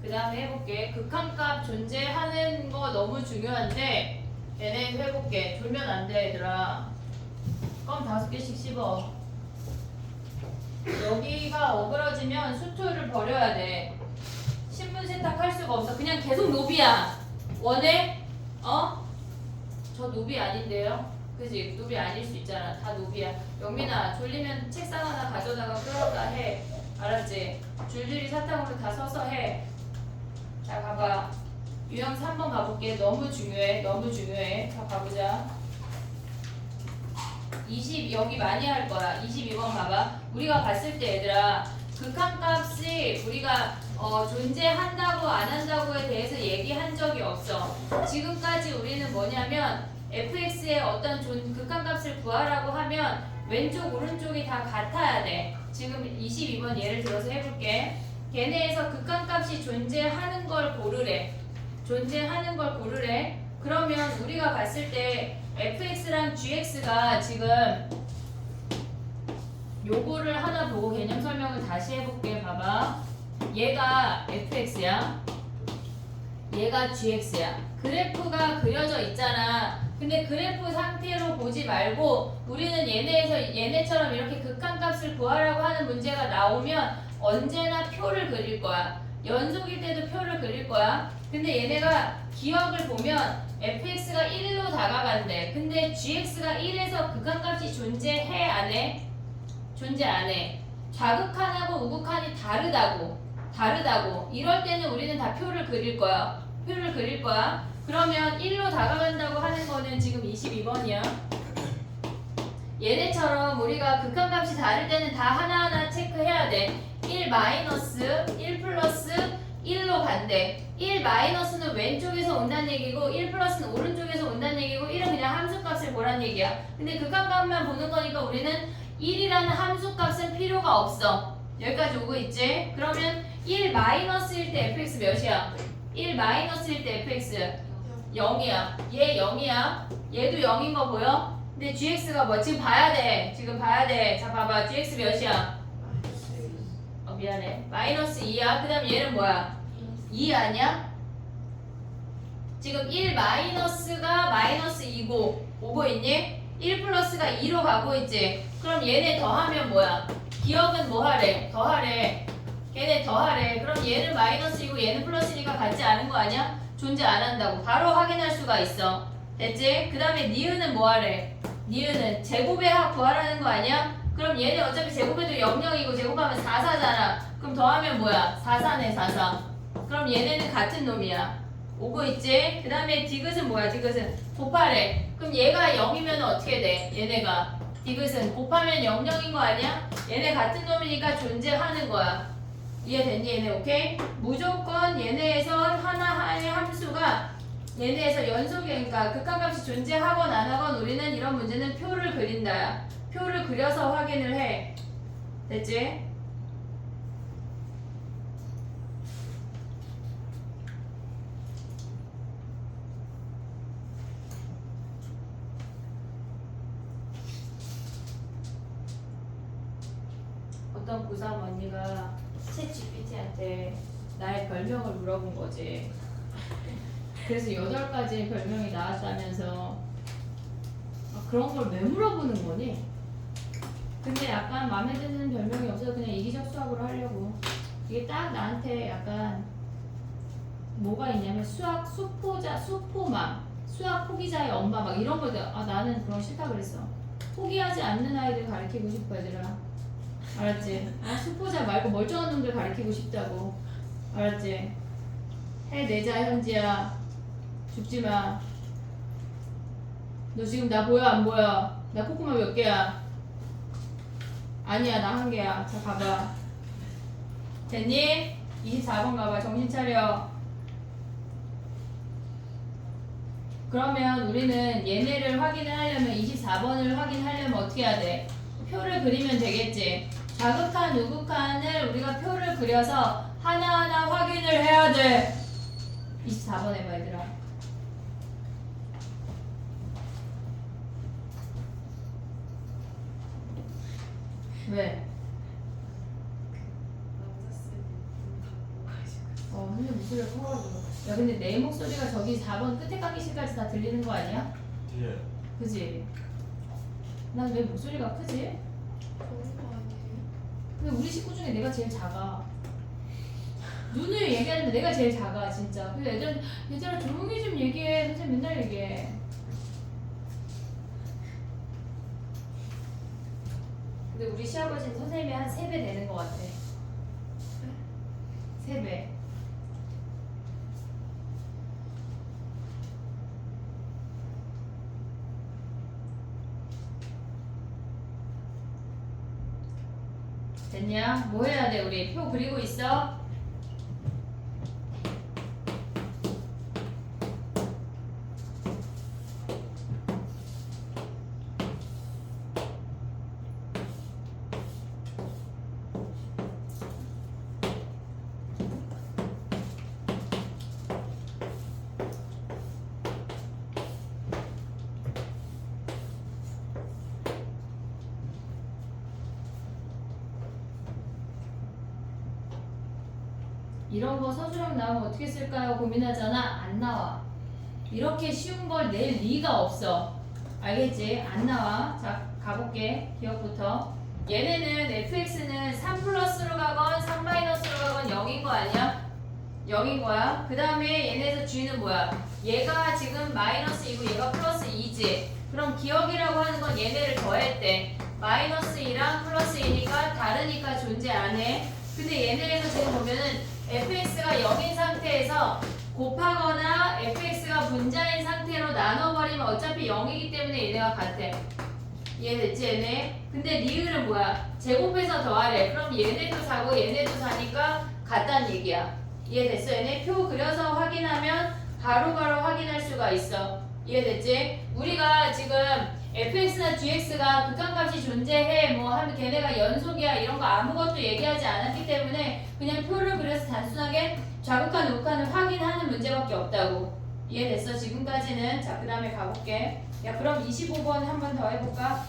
그 다음에 해볼게. 극한값 존재하는 거 너무 중요한데 얘네 해볼게. 졸면 안 돼 얘들아. 껌 5개씩 씹어. 여기가 어그러지면 수투를 버려야 돼. 신분 세탁할 수가 없어. 그냥 계속 노비야. 원해? 어? 저 노비 아닌데요? 그지? 노비 아닐 수 있잖아. 다 노비야. 영민아 졸리면 책상 하나 가져다가 끌어다 해. 알았지? 줄줄이 사탕으로 다 서서 해. 자 봐봐. 유형 3번 가볼게. 너무 중요해. 너무 중요해. 자 가보자. 20 여기 많이 할 거야. 22번 봐봐. 우리가 봤을 때 얘들아 극한값이 우리가 존재한다고 안 한다고에 대해서 얘기한 적이 없어. 지금까지 우리는 뭐냐면 fx의 어떤 극한값을 구하라고 하면 왼쪽 오른쪽이 다 같아야 돼. 지금 22번 예를 들어서 해볼게. 걔네에서 극한값이 존재하는 걸 고르래. 존재하는 걸 고르래. 그러면 우리가 봤을 때 fx랑 gx가 지금 요거를 하나 보고 개념 설명을 다시 해볼게. 봐봐. 얘가 fx야. 얘가 gx야. 그래프가 그려져 있잖아. 근데 그래프 상태로 보지 말고 우리는 얘네처럼 이렇게 극한값을 구하라고 하는 문제가 나오면 언제나 표를 그릴 거야. 연속일 때도 표를 그릴 거야. 근데 얘네가 기억을 보면 fx가 1로 다가간대. 근데 gx가 1에서 극한값이 존재해 안 해? 존재 안 해. 좌극한하고 우극한이 다르다고. 이럴 때는 우리는 다 표를 그릴 거야. 그러면 1로 다가간다고 하는 거는 지금 22번이야. 얘네처럼 우리가 극한값이 다를 때는 다 하나하나 체크해야 돼. 1 마이너스, 1 플러스, 1로 간대. 1 마이너스는 왼쪽에서 온다는 얘기고 1 플러스는 오른쪽에서 온다는 얘기고 1은 그냥 함수값을 보란 얘기야. 근데 극한값만 보는 거니까 우리는 1이라는 함수값은 필요가 없어. 여기까지 오고 있지? 그러면 1 마이너스일 때 fx 몇이야? 1 마이너스일 때 fx 0이야. 얘 0이야. 얘도 0인 거 보여? 근데 gx가 뭐? 지금 봐야 돼. 자 봐봐. gx 몇이야? 미안해. 마이너스 2야. 그 다음 얘는 뭐야? 2 아니야? 지금 1 마이너스가 마이너스 2고 오고 있니? 1 플러스가 2로 가고 있지? 그럼 얘네 더하면 뭐야? 기억은 뭐 하래? 더하래. 걔네 더하래. 그럼 얘는 마이너스이고 얘는 플러스니까 같지 않은 거 아니야? 존재 안 한다고. 바로 확인할 수가 있어. 됐지? 그 다음에 니은은 뭐 하래? 니은은 제곱의 합 구하라는 거 아니야? 그럼 얘네 어차피 제곱해도 00이고 제곱하면 44잖아. 그럼 더하면 뭐야? 44네 44. 그럼 얘네는 같은 놈이야. 오고 있지? 그 다음에 디귿은 뭐야? 디귿은 곱하래. 그럼 얘가 0이면 어떻게 돼? 얘네가 디귿은 곱하면 00인 거 아니야? 얘네 같은 놈이니까 존재하는 거야. 이해됐니? 얘네 오케이? 무조건 얘네에서 하나의 함수가 얘네에서 연속이 그러니까 극한값이 존재하건 안 하건 우리는 이런 문제는 표를 그린다. 표를 그려서 확인을 해. 됐지? 어떤 고3 언니가 챗 GPT한테 나의 별명을 물어본 거지. 그래서 8가지 별명이 나왔다면서 그런 걸 왜 물어보는 거니? 근데 약간 마음에 드는 별명이 없어서 그냥 이기적 수학으로 하려고. 이게 딱 나한테 약간 뭐가 있냐면 수학 수포자, 수포맘, 수학 포기자의 엄마 막 이런 거들. 나는 그런 거 싫다 그랬어. 포기하지 않는 아이들 가르치고 싶어 얘들아. 알았지? 수포자 말고 멀쩡한 놈들 가르치고 싶다고. 알았지? 해내자 현지야. 죽지마. 너 지금 나 보여 안 보여? 나 코코마 몇 개야? 아니야 나 1개야. 자 가봐. 됐니? 24번 가봐. 정신 차려. 그러면 우리는 얘네를 확인을 하려면 24번을 확인하려면 어떻게 해야 돼? 표를 그리면 되겠지. 좌극한, 우극한을 우리가 표를 그려서 하나하나 확인을 해야 돼. 24번 해봐 얘들아. 왜? 선생님 목소리가 커가지고. 야 근데 내 목소리가 저기 4번 끝에 가기실까지 다 들리는 거 아니야? 예. 그지? 난 왜 목소리가 크지? 근데 우리 식구 중에 내가 제일 작아. 눈을 얘기하는데 내가 제일 작아 진짜. 그래서 얘들아 조용히 좀 얘기해. 선생님 맨날 얘기해. 근데 우리 시아버지는 선생님이 한 3배 되는 것 같아. 3배. 됐냐? 뭐 해야 돼 우리? 표 그리고 있어? 이런 거 서술형 나오면 어떻게 쓸까요? 고민하잖아. 안 나와. 이렇게 쉬운 걸 낼 리가 없어. 알겠지? 안 나와. 자, 가볼게. 기억부터. 얘네는 fx는 3 플러스로 가건 3 마이너스로 가건 0인 거 아니야? 0인 거야. 그 다음에 얘네에서 g는 뭐야? 얘가 지금 마이너스 2고 얘가 플러스 2지. 그럼 기억이라고 하는 건 얘네를 더했대. 마이너스 2랑 플러스 2니까 다르니까 존재 안 해. 근데 얘네에서 지금 보면은 fx가 0인 상태에서 곱하거나 fx가 분자인 상태로 나눠버리면 어차피 0이기 때문에 얘네가 같아. 이해됐지 얘네? 근데 니은은 뭐야? 제곱해서 더하래. 그럼 얘네도 4고 얘네도 4니까 같다는 얘기야. 이해됐어? 얘네 표 그려서 확인하면 바로바로 확인할 수가 있어. 이해됐지? 우리가 지금 fx나 gx가 극한값이 존재해 뭐 하면 걔네가 연속이야 이런 거 아무것도 얘기하지 않았기 때문에 그냥 표를 그려서 단순하게 좌극한 우극한을 확인하는 문제밖에 없다고. 이해됐어? 지금까지는. 자, 그 다음에 가볼게. 야, 그럼 25번 한 번 더 해볼까?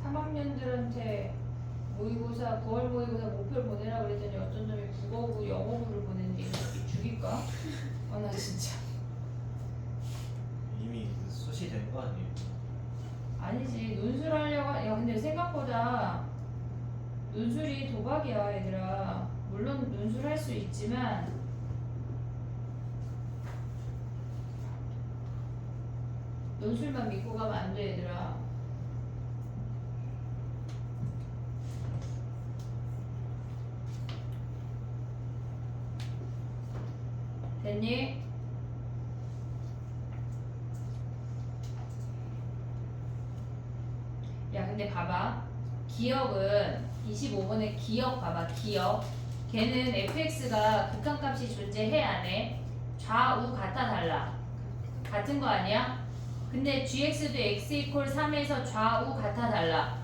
학년들한테 모의고사 9월 모의고사 목표를 보내라 그랬더니 어쩐 놈이 국어고 영어부를 보냈니? 죽일까? 아 나 진짜 이미 수시 된 거 아니에요? 아니지 논술하려고 야 근데 생각보다 논술이 도박이야 얘들아. 물론 논술할 수 있지만 논술만 믿고 가면 안 돼 얘들아. 됐니? 야 근데 봐봐 기억은 25번에 기억 봐봐 기억 걔는 fx가 극한값이 존재해 안 해? 좌우 같아 달라? 같은 거 아니야? 근데 gx도 x 이퀄 3에서 좌우 같아 달라?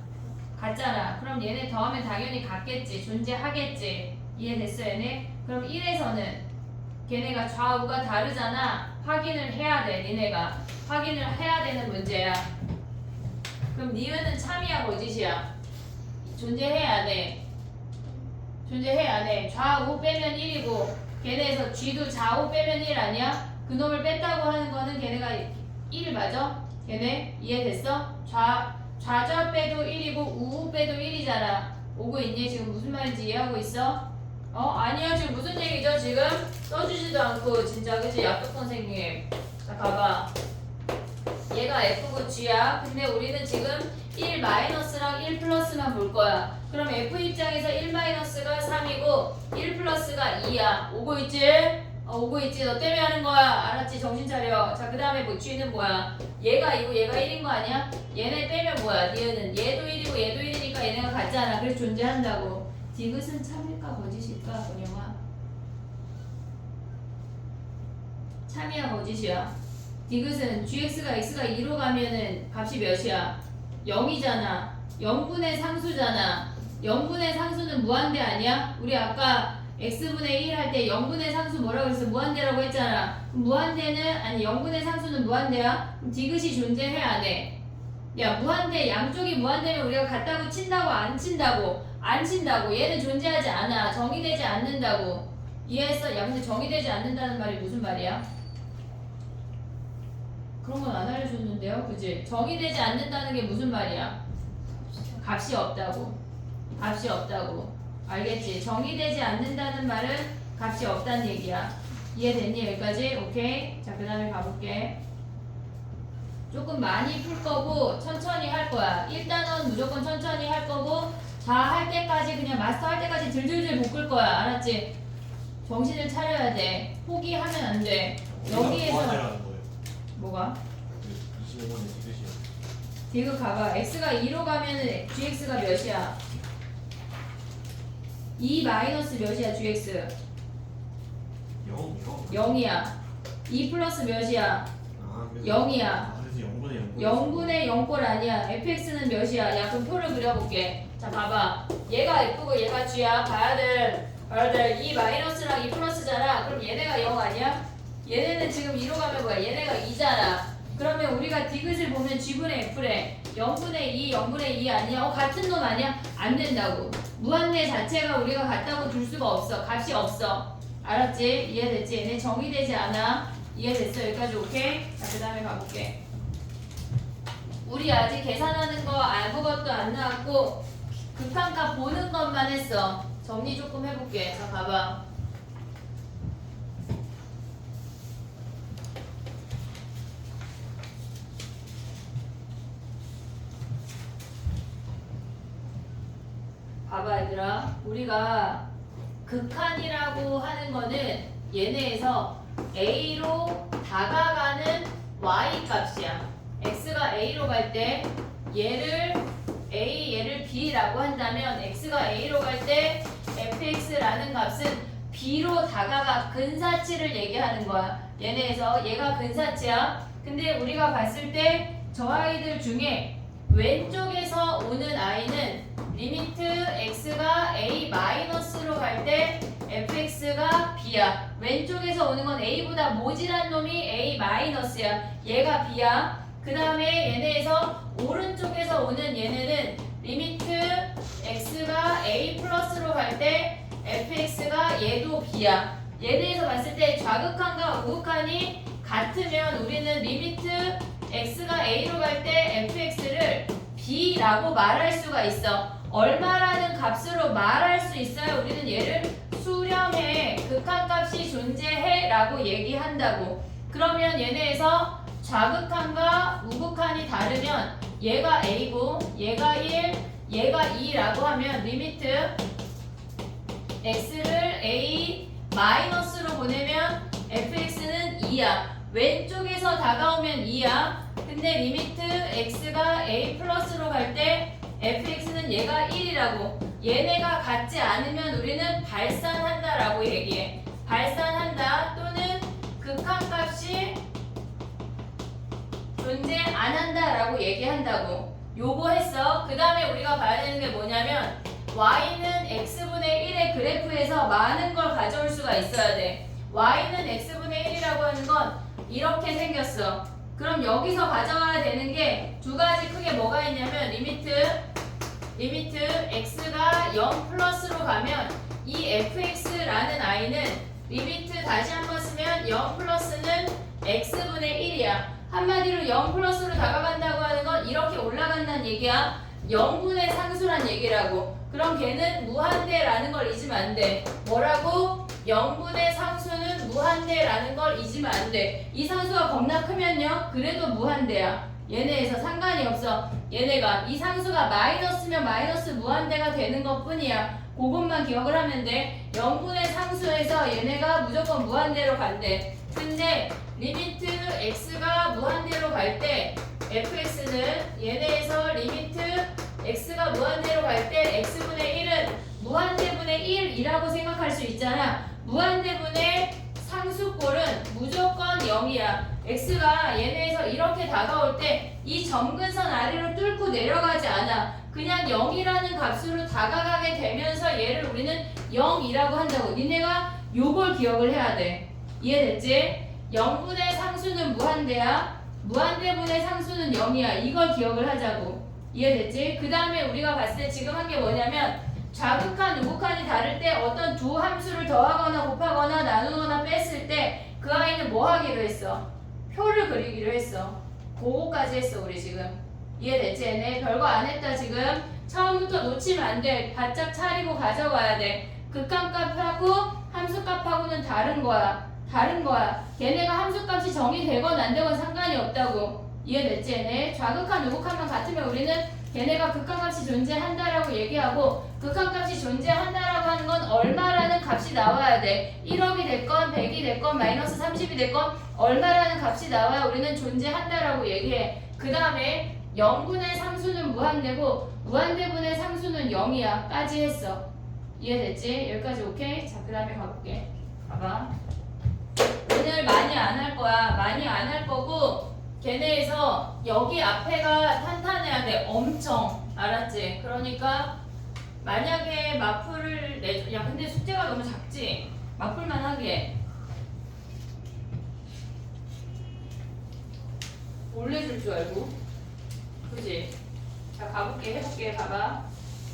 같잖아. 그럼 얘네 더하면 당연히 같겠지. 존재하겠지. 이해됐어 얘네? 그럼 1에서는 걔네가 좌우가 다르잖아. 확인을 해야 돼. 니네가 확인을 해야 되는 문제야. 그럼 니은은 참이야 거짓이야? 존재해야 돼. 존재해야 돼. 좌우 빼면 1이고 걔네에서 G도 좌우 빼면 1 아니야? 그놈을 뺐다고 하는 거는 걔네가 1 맞아? 걔네 이해됐어? 좌좌 빼도 1이고 우우 빼도 1이잖아. 오고 있니? 지금 무슨 말인지 이해하고 있어? 아니야 지금 무슨 얘기죠 지금? 써주지도 않고 진짜 그치 약속 선생님. 자 봐봐 얘가 F고 G야. 근데 우리는 지금 1 마이너스랑 1 플러스만 볼 거야. 그럼 F 입장에서 1 마이너스가 3이고 1 플러스가 2야. 오고 있지? 오고 있지? 너 때문에 하는 거야. 알았지? 정신 차려. 자 그 다음에 뭐 G는 뭐야? 얘가 2고 얘가 1인 거 아니야? 얘네 빼면 뭐야? 니은은 얘도 1이고 얘도 1이니까 얘네가 같잖아. 그래서 존재한다고. 디귿은 참일까 거짓일까 권영아? 참이야 거짓이야? 디귿은 gx가 x가 2로 가면은 값이 몇이야? 0이잖아. 0분의 상수잖아. 0분의 상수는 무한대 아니야? 우리 아까 x분의 1 할 때 0분의 상수 뭐라고 했어? 무한대라고 했잖아. 그럼 무한대는 아니 0분의 상수는 무한대야? 그럼 디귿이 존재해 안 해? 야 무한대 양쪽이 무한대면 우리가 같다고 친다고 안 친다고? 안 친다고. 얘는 존재하지 않아. 정의되지 않는다고. 이해했어? 야 근데 정의되지 않는다는 말이 무슨 말이야? 그런 건 안 알려줬는데요, 그지? 정의되지 않는다는 게 무슨 말이야? 값이 없다고. 값이 없다고. 알겠지? 정의되지 않는다는 말은 값이 없다는 얘기야. 이해됐니? 여기까지? 오케이? 자, 그 다음에 가볼게. 조금 많이 풀 거고 천천히 할 거야. 1단원 무조건 천천히 할 거고 다 할 때까지 그냥 마스터 할 때까지 들들들 볶을 거야. 알았지? 정신을 차려야 돼. 포기하면 안 돼. 여기에서 무한대라는 거예요. 뭐가? 25번에 디귿이요. 디귿 가봐. x가 2로 가면은 gx가 몇이야? 2 마이너스 몇이야 gx? 0이요? 0이야. 2 플러스 몇이야? 아, 그래서 0이야. 그래서 0분의 0. 0분의 0꼴 아니야. fx는 몇이야? 야 그럼 표를 그려볼게. 자 봐봐. 얘가 f고 얘가 g야. 봐야 돼. 2 마이너스랑 2 플러스잖아. 그럼 얘네가 0 아니야? 얘네는 지금 2로 가면 뭐야? 얘네가 2잖아. 그러면 우리가 디귿을 보면 g분의 f래. 0분의 2, 0분의 2 아니야? 같은 놈 아니야? 안 된다고. 무한대 자체가 우리가 같다고 둘 수가 없어. 값이 없어. 알았지? 이해됐지? 얘네 정의되지 않아. 이해됐어? 여기까지 오케이? 자, 그 다음에 가볼게. 우리 아직 계산하는 거 아무것도 안 나왔고 극한값 보는 것만 했어. 정리 조금 해볼게. 자, 봐봐. 봐봐 얘들아, 우리가 극한이라고 하는 거는 얘네에서 A로 다가가는 Y 값이야. X가 A로 갈 때 얘를 A, 얘를 B라고 한다면 X가 A로 갈 때 fx라는 값은 B로 다가가 근사치를 얘기하는 거야. 얘네에서 얘가 근사치야. 근데 우리가 봤을 때 저 아이들 중에 왼쪽에서 오는 아이는 리미트 x가 a 마이너스로 갈 때 fx가 b야. 왼쪽에서 오는 건 a보다 모질한 놈이 a 마이너스야. 얘가 b야. 그 다음에 얘네에서 오른쪽에서 오는 얘네는 리미트 x가 a 플러스로 갈 때 fx가 얘도 b야. 얘네에서 봤을 때 좌극한과 우극한이 같으면 우리는 리미트 x가 a로 갈 때 fx를 b라고 말할 수가 있어. 얼마라는 값으로 말할 수 있어야 우리는 얘를 수렴해, 극한값이 존재해 라고 얘기한다고. 그러면 얘네에서 좌극한과 우극한이 다르면 얘가 a고 얘가 1, 얘가 2라고 하면 리미트 x를 a 마이너스로 보내면 fx는 2야. 왼쪽에서 다가오면 2야. 근데 리미트 x가 a 플러스로 갈 때 fx는 얘가 1이라고. 얘네가 같지 않으면 우리는 발산한다라고 얘기해. 발산한다 또는 극한값이 존재 안 한다라고 얘기한다고. 요거 했어. 그 다음에 우리가 봐야 되는 게 뭐냐면 y는 x분의 1의 그래프에서 많은 걸 가져올 수가 있어야 돼. y는 x분의 1이라고 하는 건 이렇게 생겼어. 그럼 여기서 가져와야 되는 게 두 가지 크게 뭐가 있냐면 리미트 x가 0 플러스로 가면 이 fx라는 i는 리미트 다시 한번 쓰면 0 플러스는 x분의 1이야. 한마디로 0 플러스로 다가간다고 하는 건 이렇게 올라간다는 얘기야. 0분의 상수란 얘기라고. 그럼 걔는 무한대라는 걸 잊으면 안 돼. 뭐라고? 0분의 상수는 무한대라는 걸 잊으면 안 돼. 이 상수가 겁나 크면요, 그래도 무한대야. 얘네에서 상관이 없어. 얘네가 이 상수가 마이너스면 마이너스 무한대가 되는 것 뿐이야. 그것만 기억을 하면 돼. 0분의 상수에서 얘네가 무조건 무한대로 간대. 근데 리미트 x가 무한대로 갈 때 fx는 얘네에서 리미트 x가 무한대로 갈 때 x분의 1은 무한대분의 1이라고 생각할 수 있잖아. 무한대분의 상수꼴은 무조건 0이야. x가 얘네에서 이렇게 다가올 때 이 점근선 아래로 뚫고 내려가지 않아. 그냥 0이라는 값으로 다가가게 되면서 얘를 우리는 0이라고 한다고. 니네가 요걸 기억을 해야 돼. 이해됐지? 0분의 상수는 무한대야. 무한대분의 상수는 0이야. 이걸 기억을 하자고. 이해됐지? 그 다음에 우리가 봤을 때 지금 한 게 뭐냐면 좌극한, 우극한이 다를 때 어떤 두 함수를 더하거나 곱하거나 나누거나 뺐을 때 그 아이는 뭐 하기로 했어? 표를 그리기로 했어. 그거까지 했어 우리 지금. 이해됐지? 얘네 별거 안 했다 지금. 처음부터 놓치면 안 돼. 바짝 차리고 가져가야 돼. 극한값하고 함수값하고는 다른 거야. 다른 거야. 걔네가 함수값이 정의되건 안 되건 상관이 없다고. 이해됐지? 얘네 좌극한, 우극한만 같으면 우리는 걔네가 극한값이 존재한다라고 얘기하고, 극한값이 존재한다라고 하는 건 얼마라는 값이 나와야 돼. 1억이 됐건 100이 됐건 마이너스 30이 됐건 얼마라는 값이 나와야 우리는 존재한다라고 얘기해. 그 다음에 0분의 상수는 무한대고 무한대분의 상수는 0이야 까지 했어. 이해됐지? 여기까지 오케이? 자, 그 다음에 가볼게. 봐봐. 오늘 많이 안 할 거야. 많이 안 할 거고, 걔네에서 여기 앞에가 탄탄해야 돼. 엄청. 알았지? 그러니까 만약에 마풀을 내줘. 야, 근데 숙제가 너무 작지? 마풀만 하게. 올려줄 줄 알고. 그지? 자 가볼게 해볼게 봐봐.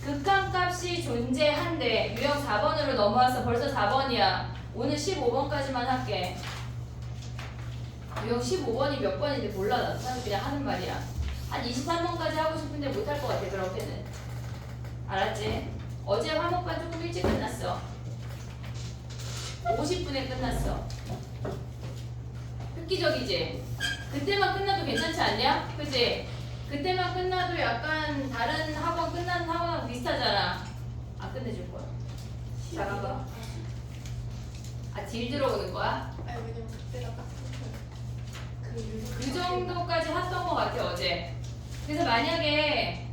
극한값이 존재한데 유형 4번으로 넘어와서 벌써 4번이야. 오늘 15번까지만 할게. 유형 15번이 몇 번인지 몰라. 나는 그냥 하는 말이야. 한 23번까지 하고 싶은데 못할 것 같아. 그렇게는 알았지? 어제 화목반 조금 일찍 끝났어. 50분에 끝났어. 획기적이지? 그때만 끝나도 괜찮지 않냐? 그치? 그때만 끝나도 약간 다른 학원 끝나는 학원하고 비슷하잖아. 안 끝내줄 거야. 잘한가? 아, 딜 들어오는 거야? 아니 왜냐면 그때가 딱 그 정도까지 했던 것 같아, 어제. 그래서 만약에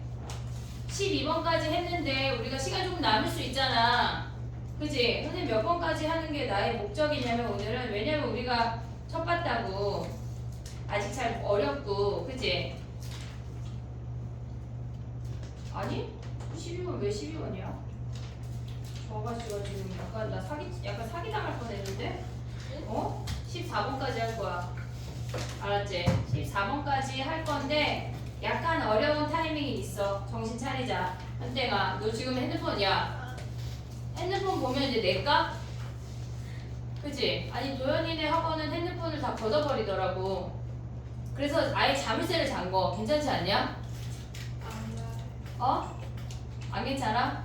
12번까지 했는데 우리가 시간 조금 남을 수 있잖아. 그치? 선생님 몇 번까지 하는 게 나의 목적이냐면 오늘은 왜냐면 우리가 첫 봤다고 아직 잘 어렵고 그치? 아니? 12번 왜 12번이야? 저 아가씨가 지금 약간 사기 당할 뻔했는데? 어? 14번까지 할 거야. 알았지? 14번까지 할 건데 약간 어려운 타이밍이 있어. 정신 차리자. 한때가 너 지금 핸드폰이야. 핸드폰 보면 이제 낼까? 그치? 아니 도현이네 학원은 핸드폰을 다 걷어버리더라고. 그래서 아예 자물쇠를 잠궈. 괜찮지 않냐? 어? 안 괜찮아?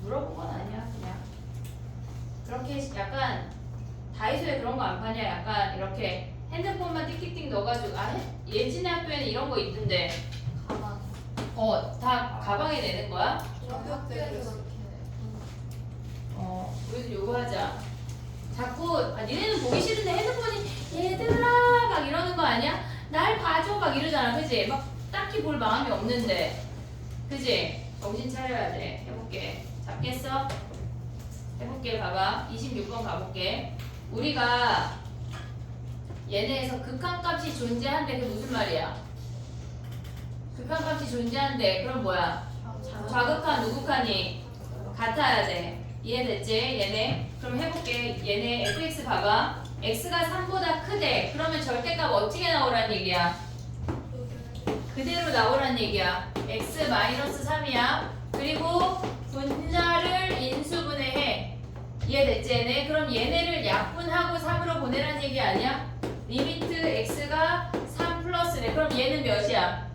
물어본 건 아니야 그냥. 그렇게 약간 다이소에 그런 거 안 파냐? 약간 이렇게 핸드폰만 띡띡띡 넣어가지고 예진의 학교에는 이런 거 있던데. 가방. 다 가방에 내는 거야? 학교에서 그렇게 우리도 요거 하자. 자꾸 니네는 보기 싫은데 핸드폰이 얘들아 막 이러는 거 아니야? 날 봐줘 막 이러잖아. 그지? 막 딱히 볼 마음이 없는데. 그지? 정신 차려야 돼. 해볼게. 잡겠어? 해볼게. 봐봐. 26번 가볼게. 우리가 얘네에서 극한값이 존재한대. 그게 무슨 말이야? 극한값이 존재한대. 그럼 뭐야? 좌극한 우극한이 같아야 돼. 이해됐지? 얘네. 그럼 해볼게. 얘네 fx 봐봐. x가 3보다 크대. 그러면 절대값 어떻게 나오란 얘기야? 그대로 나오란 얘기야. x-3이야. 그리고 분자를 인수분해해. 이해됐지 얘네? 그럼 얘네를 약분하고 3으로 보내란 얘기 아니야? 리미트 x가 3 플러스래. 그럼 얘는 몇이야?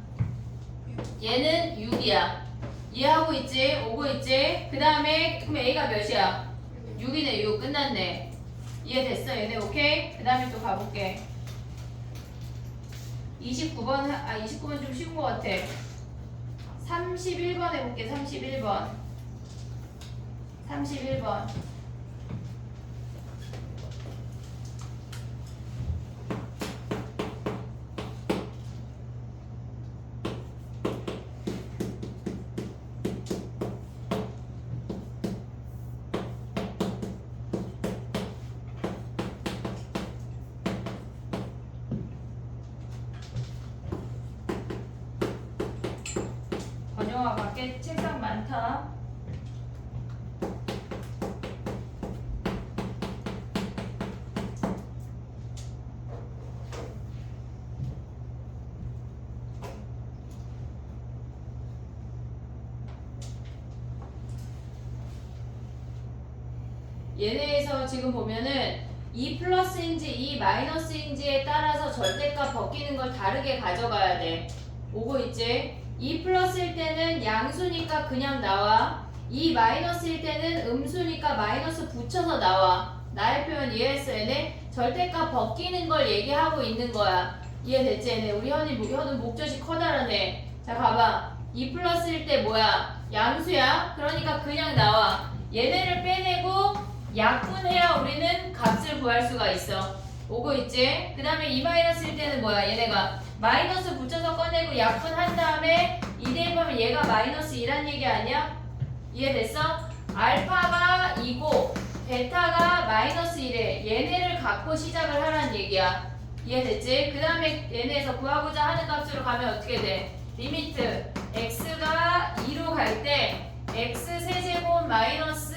얘는 6이야. 이해하고 있지? 오고 있지? 그 다음에 그럼 a가 몇이야? 6이네. 6 끝났네. 이해됐어 얘네? 오케이? 그 다음에 또 가볼게. 29번 29번 좀 쉬운 것 같아. 31번 해볼게. 31번 31번 권영아 밖에 책상 많다. 얘네에서 지금 보면은 2 플러스인지 2 마이너스인지에 따라서 절대값 벗기는 걸 다르게 가져가야 돼. 오고 있지? 2 플러스일 때는 양수니까 그냥 나와. 2 마이너스일 때는 음수니까 마이너스 붙여서 나와. 나의 표현 이해했어 얘네? 절대값 벗기는 걸 얘기하고 있는 거야. 이해됐지 얘네? 우리 현은 목젖이 커다라네. 자 봐봐. 2 플러스일 때 뭐야? 양수야? 그러니까 그냥 나와. 얘네를 빼내고 약분해야 우리는 값을 구할 수가 있어. 오고 있지? 그 다음에 2 마이너스일 때는 뭐야? 얘네가 마이너스 붙여서 꺼내고 약분한 다음에 2대입하면 얘가 마이너스 2란 얘기 아니야? 이해됐어? 알파가 2고 베타가 마이너스 1에 얘네를 갖고 시작을 하라는 얘기야. 이해됐지? 그 다음에 얘네에서 구하고자 하는 값으로 가면 어떻게 돼? 리미트 x가 2로 갈 때 x 세제곱 마이너스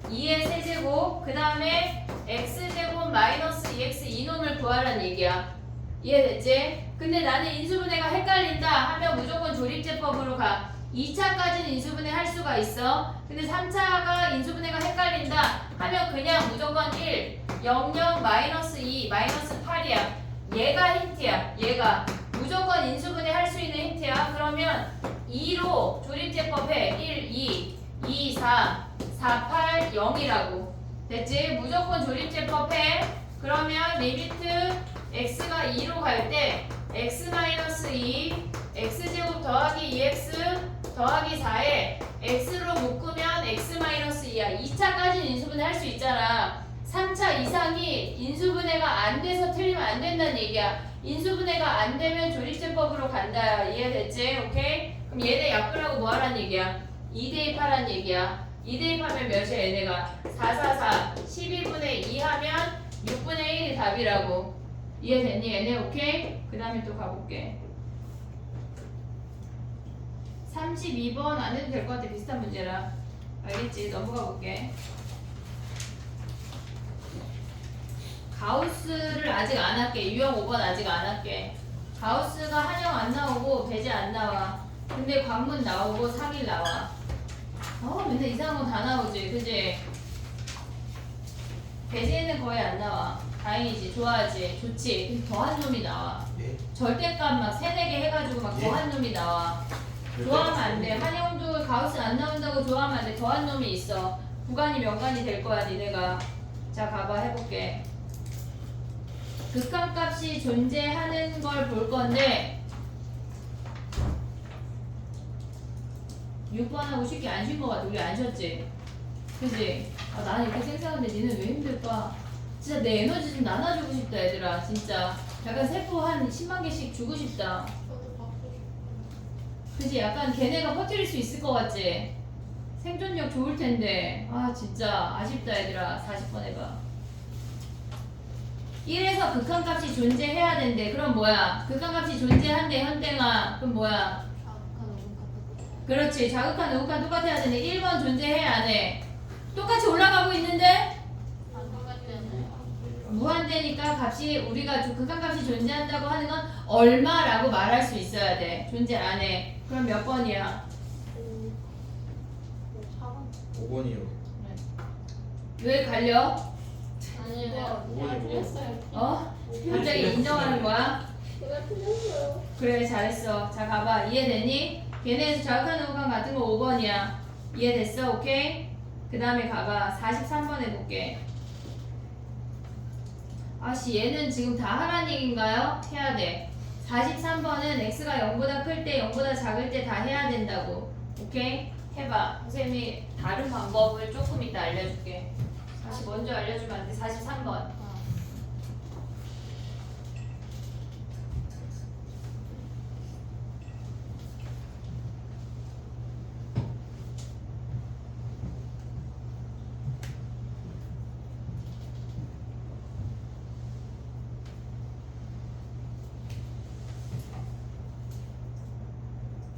2의 세제곱 그 다음에 x제곱 마이너스 2x 이놈을 구하라는 얘기야. 이해됐지? 근데 나는 인수분해가 헷갈린다 하면 무조건 조립제법으로 가. 2차까지는 인수분해 할 수가 있어. 근데 3차가 인수분해가 헷갈린다 하면 그냥 무조건 1, 0, 0, 마이너스 2, 마이너스 8이야. 얘가 힌트야. 얘가 무조건 인수분해 할 수 있는 힌트야. 그러면 2로 조립제법 해. 1, 2, 2, 4, 4, 8, 0이라고. 됐지? 무조건 조립제법 해. 그러면 리미트 x가 2로 갈 때 x-2 x제곱 더하기 2x 더하기 4에 x로 묶으면 x-2야. 2차까지는 인수분해 할 수 있잖아. 3차 이상이 인수분해가 안 돼서 틀리면 안 된다는 얘기야. 인수분해가 안 되면 조립제법으로 간다. 이해됐지? 오케이? 그럼 얘네 약분하고 뭐 하란 얘기야? 2 대입하란 얘기야. 2 대입하면 몇이야 얘네가? 4, 4, 4 12분의 2 하면 6분의 1이 답이라고. 이해됐니 얘네? 오케이? 그 다음에 또 가볼게. 32번 안 해도 될 것 같아. 비슷한 문제라. 알겠지? 넘어가 볼게. 가우스를 아직 안 할게. 유형 5번 아직 안 할게. 가우스가 한형 안 나오고 배제 안 나와. 근데 관문 나오고 상일 나와. 맨날 이상한 거 다 나오지. 그지? 배제는 거의 안 나와. 다행이지. 좋아하지. 좋지. 근데 더한 놈이 나와. 예? 절대값 막 3, 4개 해가지고 막 예? 더한 놈이 나와. 좋아하면 안 돼. 한형도 가우스 안 나온다고 좋아하면 안 돼. 더한 놈이 있어. 구간이 명간이 될 거야, 니네가. 자, 가봐. 해볼게. 극한값이 존재하는 걸 볼 건데 6번하고 쉽게 안 쉰 거 같아. 우리 안 쉬었지? 그지? 나는 이렇게 생생한데 니는 왜 힘들까? 진짜 내 에너지 좀 나눠주고 싶다 얘들아. 진짜 약간 세포 한 10만 개씩 주고 싶다. 저도 받고 싶어요. 그지? 약간 걔네가 퍼뜨릴 수 있을 것 같지? 생존력 좋을 텐데. 진짜 아쉽다 얘들아. 40번 해봐. 1에서 극한값이 존재해야 된대. 그럼 뭐야? 극한값이 존재한대 현대가. 그럼 뭐야? 그렇지. 자극한 우극한 똑같아야 되는데 1번 존재해야 안 해. 똑같이 올라가고 있는데 무한대니까 값이 우리가 극한값이 존재한다고 하는 건 얼마라고 말할 수 있어야 돼. 존재 안 해. 그럼 몇 번이야? 4번. 5번이요. 왜 갈려? 아니요. 오번이 뭐? 어? 갑자기 인정하는 거야? 제가 틀렸어요. 그래 잘했어. 자 가봐. 이해되니? 걔네에서 자극한 우극한 같은 거 5번이야. 이해됐어? 오케이? 그 다음에 가봐. 43번 해볼게. 얘는 지금 다 하란 얘기인가요? 해야 돼. 43번은 x가 0보다 클 때, 0보다 작을 때 다 해야 된다고. 오케이? 해봐. 선생님이 다른 방법을 조금 이따 알려줄게. 다시 먼저 알려주면 안 돼. 43번.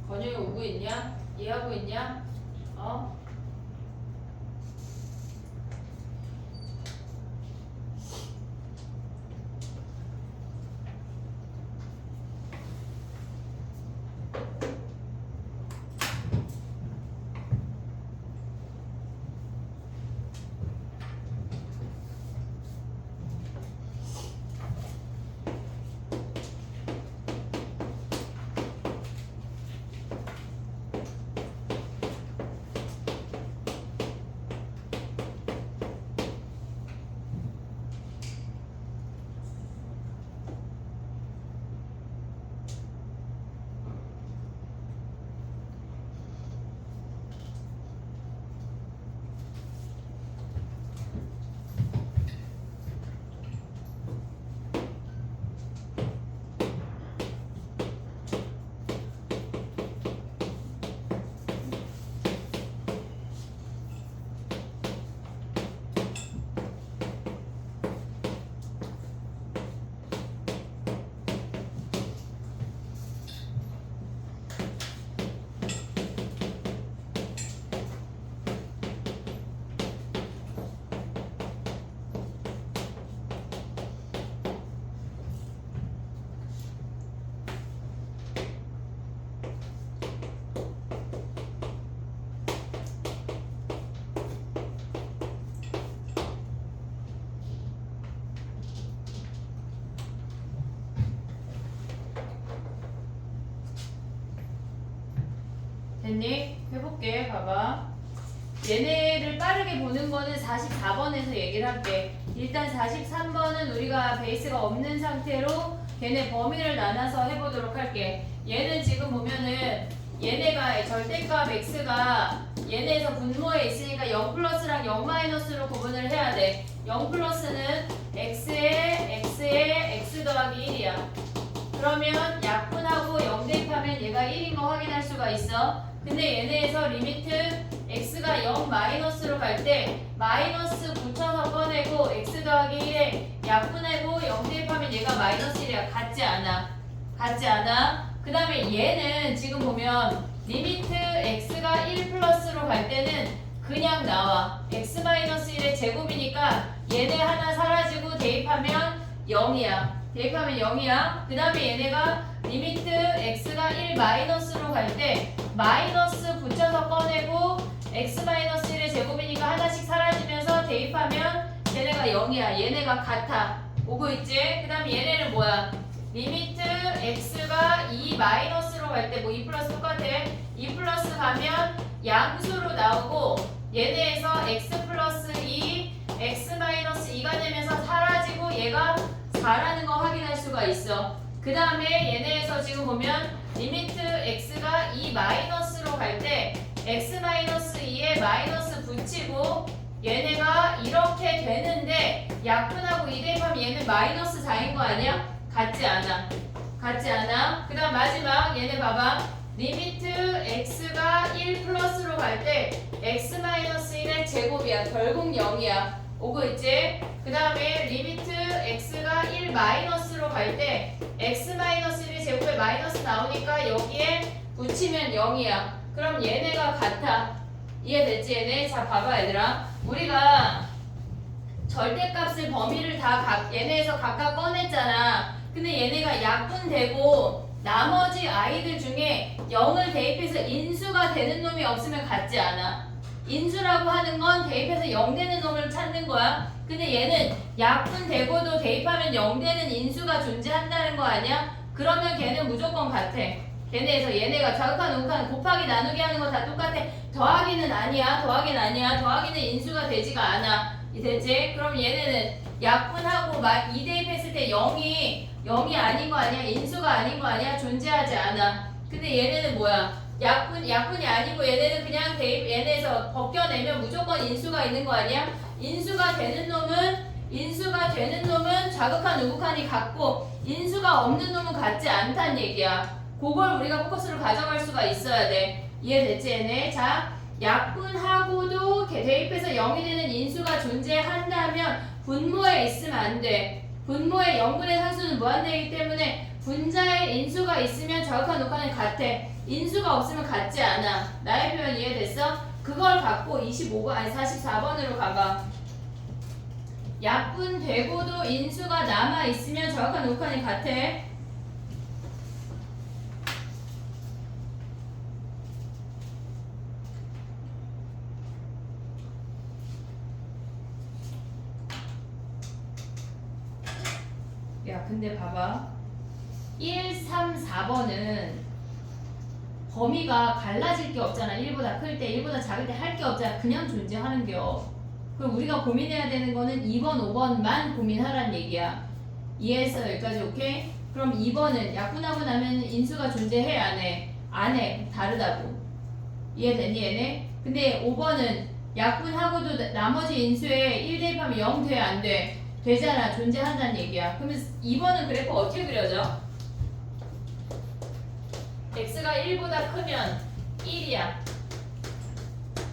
건영이 오고 있냐? 이해하고 있냐? 어? 됐니? 해볼게. 봐봐. 얘네를 빠르게 보는 거는 44번에서 얘기를 할게. 일단 43번은 우리가 베이스가 없는 상태로 걔네 범위를 나눠서 해보도록 할게. 얘는 지금 보면은 얘네가 절대값 x가 얘네에서 분모에 있으니까 0 플러스랑 0 마이너스로 구분을 해야 돼. 0 플러스는 x에 x 더하기 1이야. 그러면 약분하고 0 대입하면 얘가 1인 거 확인할 수가 있어. 근데 얘네에서 리미트 x가 0 마이너스로 갈 때 마이너스 붙여서 꺼내고 x 더하기 1에 약분하고 0 대입하면 얘가 마이너스 1이야. 같지 않아. 같지 않아. 그 다음에 얘는 지금 보면 리미트 x가 1 플러스로 갈 때는 그냥 나와. x 마이너스 1의 제곱이니까 얘네 하나 사라지고 대입하면 0이야. 대입하면 0이야. 그 다음에 얘네가 리미트 x가 1 마이너스로 갈 때 마이너스 붙여서 꺼내고 x 마이너스 1의 제곱이니까 하나씩 사라지면서 대입하면 얘네가 0이야. 얘네가 같아. 오고 있지? 그 다음에 얘네는 뭐야? 리미트 x가 2 마이너스로 갈 때 뭐 2 플러스 똑같아. 2 플러스 가면 양수로 나오고 얘네에서 x 플러스 2, x 마이너스 2가 되면서 사라지고 얘가 4라는 거 확인할 수가 있어. 그 다음에 얘네에서 지금 보면 리미트 x가 2 마이너스로 갈 때 x 마이너스 2에 마이너스 붙이고 얘네가 이렇게 되는데 약분하고 2 대입하면 얘는 마이너스 4인 거 아니야? 같지 않아. 같지 않아. 그 다음 마지막 얘네 봐봐. 리미트 x가 1 플러스로 갈 때 x 마이너스 1의 제곱이야. 결국 0이야. 오고 있지? 그 다음에 리미트 x가 1 마이너스로 갈 때 x 마이너스 1의 제곱에 마이너스 나오니까 여기에 붙이면 0이야. 그럼 얘네가 같아. 이해됐지 얘네? 자 봐봐 얘들아. 우리가 절대값을 범위를 다 얘네에서 각각 꺼냈잖아. 근데 얘네가 약분되고 나머지 아이들 중에 0을 대입해서 인수가 되는 놈이 없으면 같지 않아. 인수라고 하는 건 대입해서 0 되는 놈을 찾는 거야. 근데 얘는 약분되고도 대입하면 0 되는 인수가 존재한다는 거 아니야? 그러면 걔는 무조건 같아. 걔네에서 얘네가 자극한 우극한 곱하기 나누기 하는 거 다 똑같아. 더하기는 아니야. 더하기는 아니야. 더하기는 인수가 되지가 않아. 됐지? 그럼 얘네는 약분하고 2 대입했을 때 0이 아닌 거 아니야? 인수가 아닌 거 아니야? 존재하지 않아. 근데 얘네는 뭐야? 약분이 아니고 얘네는 그냥 대입 얘네에서 벗겨내면 무조건 인수가 있는 거 아니야? 인수가 되는 놈은 자극한 우극한이 같고 인수가 없는 놈은 같지 않다는 얘기야. 그걸 우리가 포커스로 가져갈 수가 있어야 돼. 이해됐지 얘네? 자, 약분하고도 대입해서 0이 되는 인수가 존재한다면 분모에 있으면 안 돼. 분모의 0분의 상수는 무한대이기 때문에 분자에 인수가 있으면 자극한 우극한은 같아. 인수가 없으면 같지 않아. 나의 표현 이해됐어? 그걸 갖고 44번으로 가봐. 약분되고도 인수가 남아있으면 자극한 우극한이 같아. 야 근데 봐봐. 1, 3, 4번은 범위가 갈라질 게 없잖아. 1보다 클 때, 1보다 작을 때 할 게 없잖아. 그냥 존재하는겨. 그럼 우리가 고민해야 되는 거는 2번, 5번만 고민하란 얘기야. 이해했어? 여기까지 오케이? 그럼 2번은 약분하고 나면 인수가 존재해? 안 해? 안 해. 다르다고. 이해됐니 얘네? 근데 5번은 약분하고도 나머지 인수에 1 대입하면 0 돼? 안 돼? 되잖아. 존재한다는 얘기야. 그러면 2번은 그래프 어떻게 그려져? x가 1보다 크면 1이야.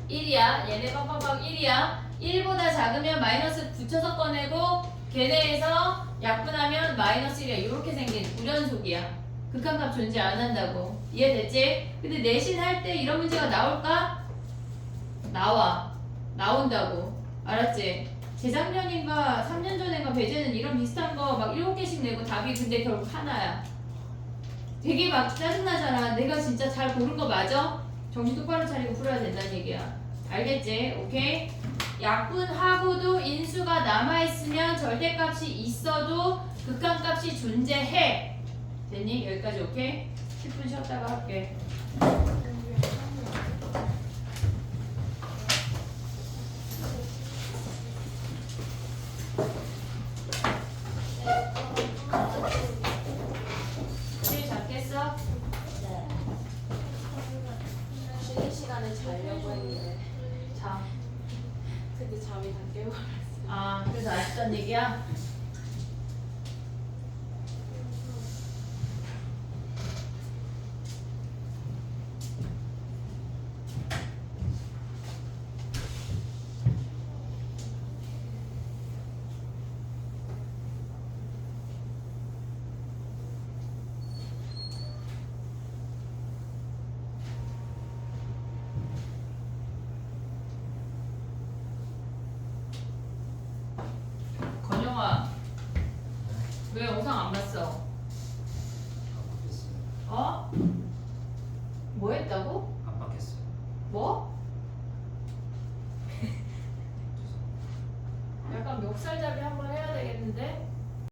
1이야. 얘네 빡빡빡 1이야. 1보다 작으면 마이너스 붙여서 꺼내고 걔네에서 약분하면 마이너스 1이야. 이렇게 생긴 불연속이야. 극한값 존재 안 한다고. 이해됐지? 근데 내신 할 때 이런 문제가 나올까? 나와. 나온다고. 알았지? 재작년인가 3년 전인가 배제는 이런 비슷한 거 막 7개씩 내고 답이 근데 결국 하나야. 되게 막 짜증나잖아. 내가 진짜 잘 고른 거 맞아? 정신 똑바로 차리고 풀어야 된다는 얘기야. 알겠지? 오케이? 약분하고도 인수가 남아있으면 절대값이 있어도 극한값이 존재해. 됐니? 여기까지 오케이? 10분 쉬었다가 할게. 자려고 했는데. 자, 근데 잠이 다 깨버렸어요. 아 그래서 아쉽단 얘기야? 건영아, 왜 영상 안 봤어? 안 바뀌었어요. 어? 뭐 했다고? 안 바뀌었어요. 뭐? 약간 멱살잡이 한번 해야 되겠는데?